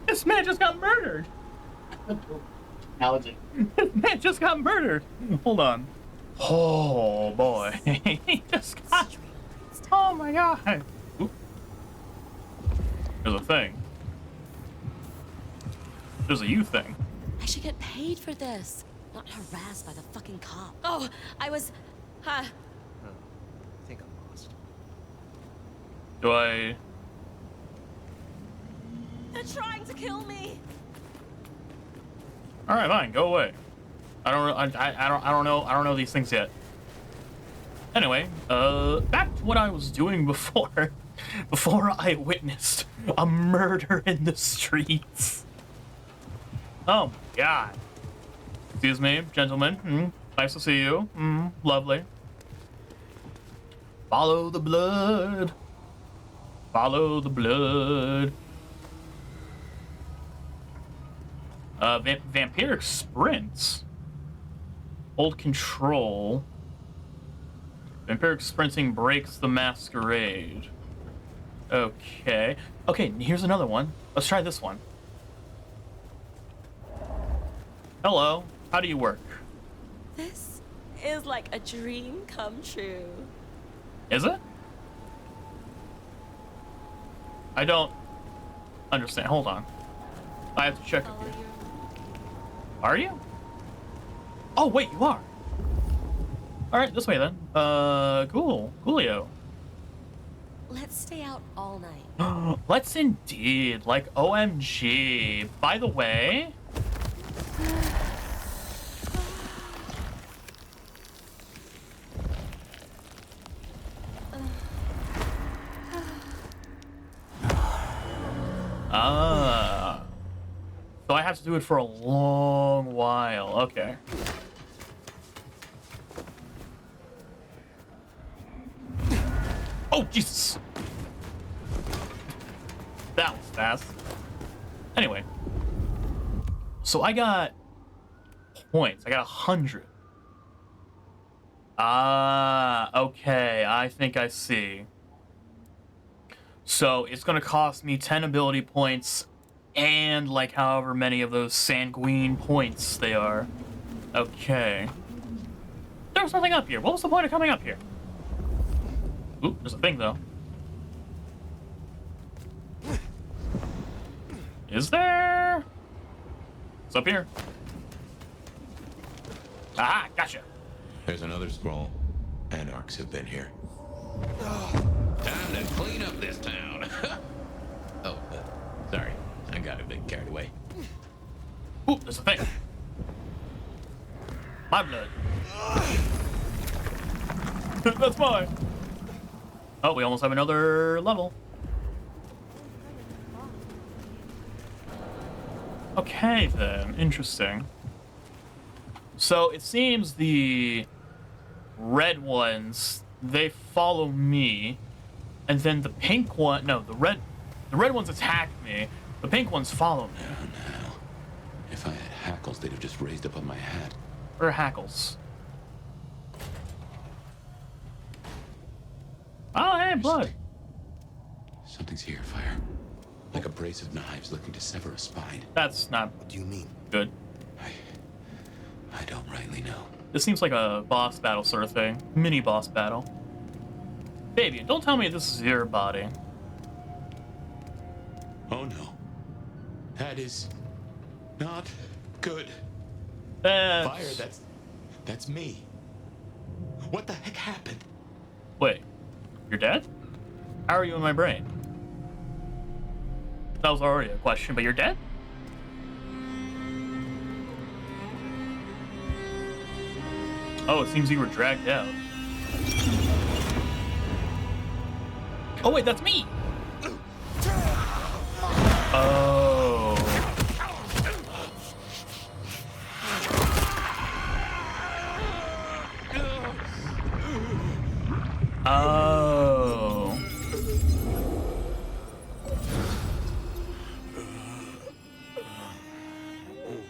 This man just got murdered. Allergy. This man just got murdered. Hold on. Oh boy. He just got. Oh my god. Oop. There's a thing. There's a you thing. I should get paid for this, not harassed by the fucking cop. Oh, I was, I think I'm lost. Do I? They're trying to kill me. All right, fine. Go away. I don't know these things yet. Anyway, back to what I was doing before I witnessed a murder in the streets. Oh my god. Excuse me, gentlemen. Nice to see you. Lovely. Follow the blood. Follow the blood. Vampiric sprints. Hold control. Vampiric sprinting breaks the masquerade. Okay. Okay, here's another one. Let's try this one. Hello. How do you work? This is like a dream come true. Is it? I don't understand. Hold on. I have to check. Are you? Oh, wait, you are. All right, this way then. Cool. Coolio. Let's stay out all night. Let's indeed. Like, OMG. By the way... So I have to do it for a long while. Okay. Oh, Jesus! That was fast. Anyway. So I got points. I got 100. Okay. I think I see. So it's gonna cost me 10 ability points and like however many of those sanguine points they are. Okay. There was nothing up here. What was the point of coming up here? Oop, there's a thing though. Is there? It's up here. Aha, gotcha. There's another scroll. Anarchs have been here. Time to clean up this town. Oh, sorry. I got a bit carried away. Ooh, there's a thing. My blood. That's mine. Oh, we almost have another level. Okay, then. Interesting. So, it seems the red ones, they follow me. And then the pink one... No, the red ones attack me. The pink ones follow me. Now. If I had hackles, they'd have just raised up on my hat. What are hackles? Oh, hey, blood. Something's here, Fire. Like a brace of knives looking to sever a spine. That's not... What do you mean? Good. I don't rightly know. This seems like a boss battle sort of thing. Mini boss battle. Baby, don't tell me this is your body. Oh no. That is not good. Fire, that's me. What the heck happened? Wait, you're dead? How are you in my brain? That was already a question, but you're dead? Oh, it seems you were dragged out. Oh wait, that's me! Oh. Oh.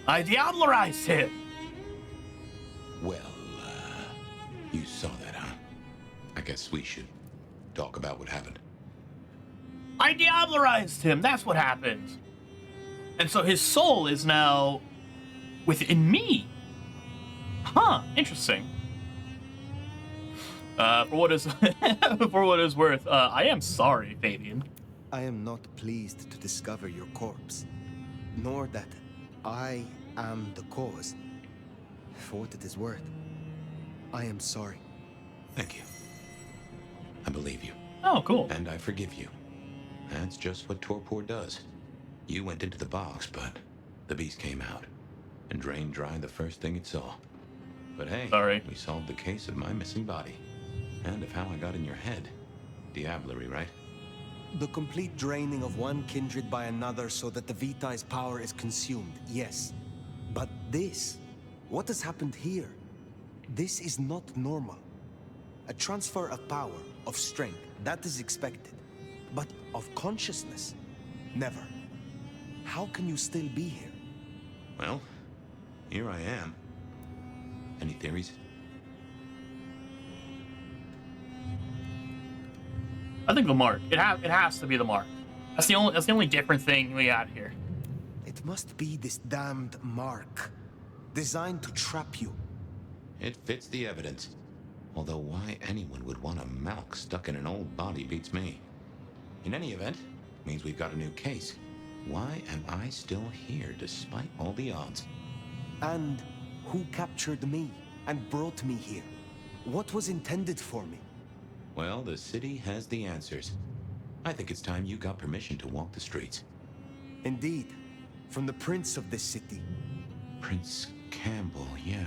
I diablerized him! Well, you saw that, huh? I guess we should talk about what happened. I diablerized him, that's what happened. And so his soul is now within me. Huh, interesting. For what is for what is worth, I am sorry, Fabian. I am not pleased to discover your corpse, nor that I am the cause. For what it is worth, I am sorry. Thank you. I believe you. Oh, cool. And I forgive you. That's just what torpor does. You went into the box, but the beast came out and drained dry the first thing it saw. But hey, sorry. We solved the case of my missing body. And of how I got in your head. Diablerie, right? The complete draining of one kindred by another so that the Vitae's power is consumed, yes. But this, what has happened here? This is not normal. A transfer of power, of strength, that is expected. But of consciousness, never. How can you still be here? Well, here I am. Any theories? I think the mark. It has to be the mark. That's the only different thing we got here. It must be this damned mark, designed to trap you. It fits the evidence. Although why anyone would want a Malk stuck in an old body beats me. In any event, means we've got a new case. Why am I still here despite all the odds? And who captured me and brought me here? What was intended for me? Well, the city has the answers. I think it's time you got permission to walk the streets. Indeed. From the prince of this city. Prince Campbell, yeah.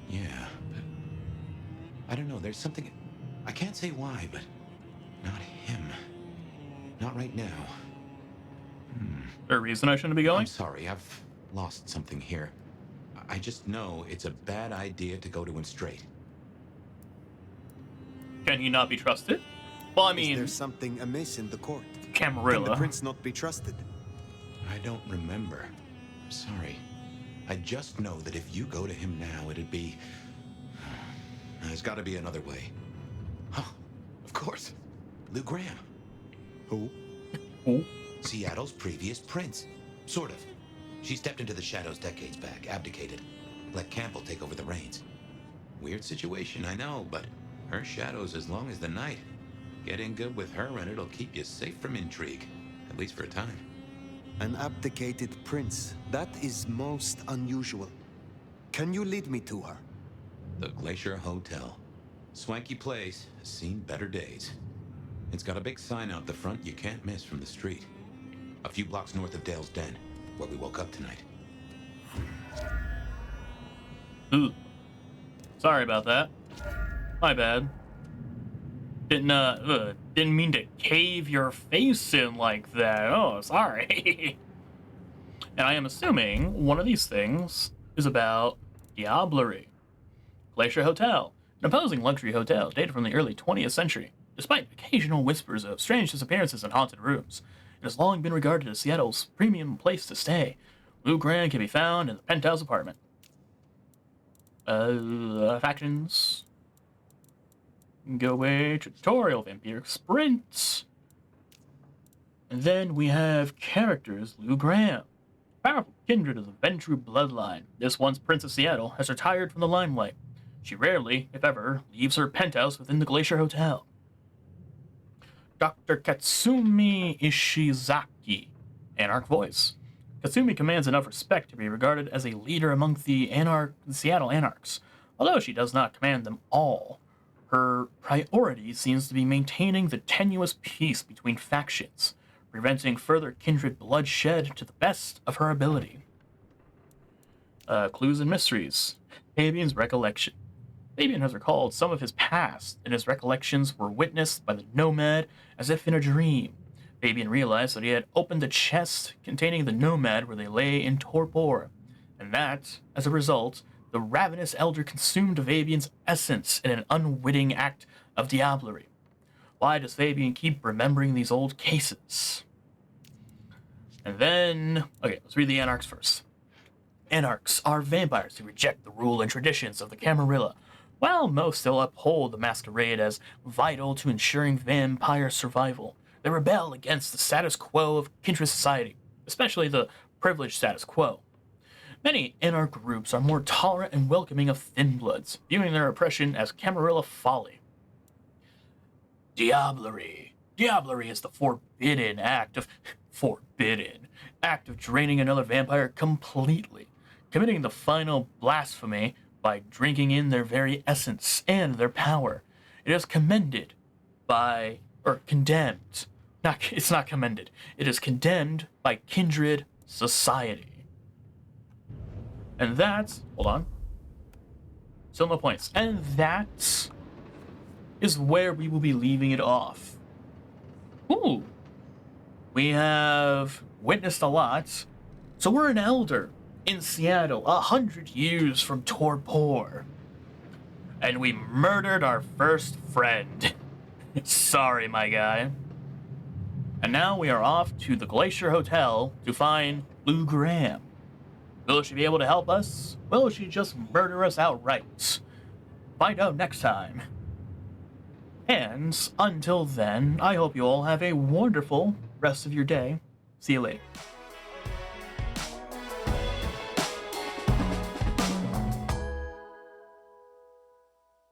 Yeah, but... I don't know, there's something... I can't say why, but... Not him. Not right now. Is there a reason I shouldn't be going? I'm sorry, I've lost something here. I just know it's a bad idea to go to him straight. Can he not be trusted? Well, I mean... Is there something amiss in the court? Camarilla. Can the prince not be trusted? I don't remember. I'm sorry. I just know that if you go to him now, it'd be... There's got to be another way. Huh, of course. Lou Graham. Who? Who? Seattle's previous prince. Sort of. She stepped into the shadows decades back, abdicated. Let Campbell take over the reins. Weird situation, I know, but her shadow's as long as the night. Get in good with her and it'll keep you safe from intrigue. At least for a time. An abdicated prince. That is most unusual. Can you lead me to her? The Glacier Hotel. Swanky place, has seen better days. It's got a big sign out the front you can't miss from the street. A few blocks north of Dale's Den, where we woke up tonight. Ooh. Sorry about that. My bad. Didn't mean to cave your face in like that. Oh, sorry. And I am assuming one of these things is about Diablerie. Glacier Hotel, an imposing luxury hotel dated from the early 20th century. Despite occasional whispers of strange disappearances and haunted rooms, it has long been regarded as Seattle's premium place to stay. Lou Graham can be found in the penthouse apartment. Factions. Go away, tutorial, vampire sprint. And then we have characters. Lou Graham, powerful kindred of the Ventru bloodline. This once Prince of Seattle has retired from the limelight. She rarely, if ever, leaves her penthouse within the Glacier Hotel. Dr. Katsumi Ishizaki, Anarch voice. Kasumi commands enough respect to be regarded as a leader among the Seattle Anarchs. Although she does not command them all, her priority seems to be maintaining the tenuous peace between factions, preventing further kindred bloodshed to the best of her ability. Clues and mysteries. Fabian's recollection. Fabian has recalled some of his past, and his recollections were witnessed by the Nomad as if in a dream. Fabian realized that he had opened the chest containing the Nomad where they lay in torpor, and that, as a result, the ravenous elder consumed Fabian's essence in an unwitting act of diablerie. Why does Fabian keep remembering these old cases? And then, okay, let's read the Anarchs first. Anarchs are vampires who reject the rule and traditions of the Camarilla, while most still uphold the Masquerade as vital to ensuring vampire survival. They rebel against the status quo of kindred society, especially the privileged status quo. Many Anarch groups are more tolerant and welcoming of thin bloods, viewing their oppression as Camarilla folly. Diablerie. Diablerie is the forbidden act of draining another vampire completely, committing the final blasphemy by drinking in their very essence and their power. It is condemned. It's not commended. It is condemned by kindred society. And that's, hold on. Still no points. And that is where we will be leaving it off. Ooh. We have witnessed a lot. So we're an elder in Seattle, 100 years from torpor. And we murdered our first friend. Sorry, my guy. And now we are off to the Glacier Hotel to find Lou Graham. Will she be able to help us? Will she just murder us outright? Find out next time. And until then, I hope you all have a wonderful rest of your day. See you later.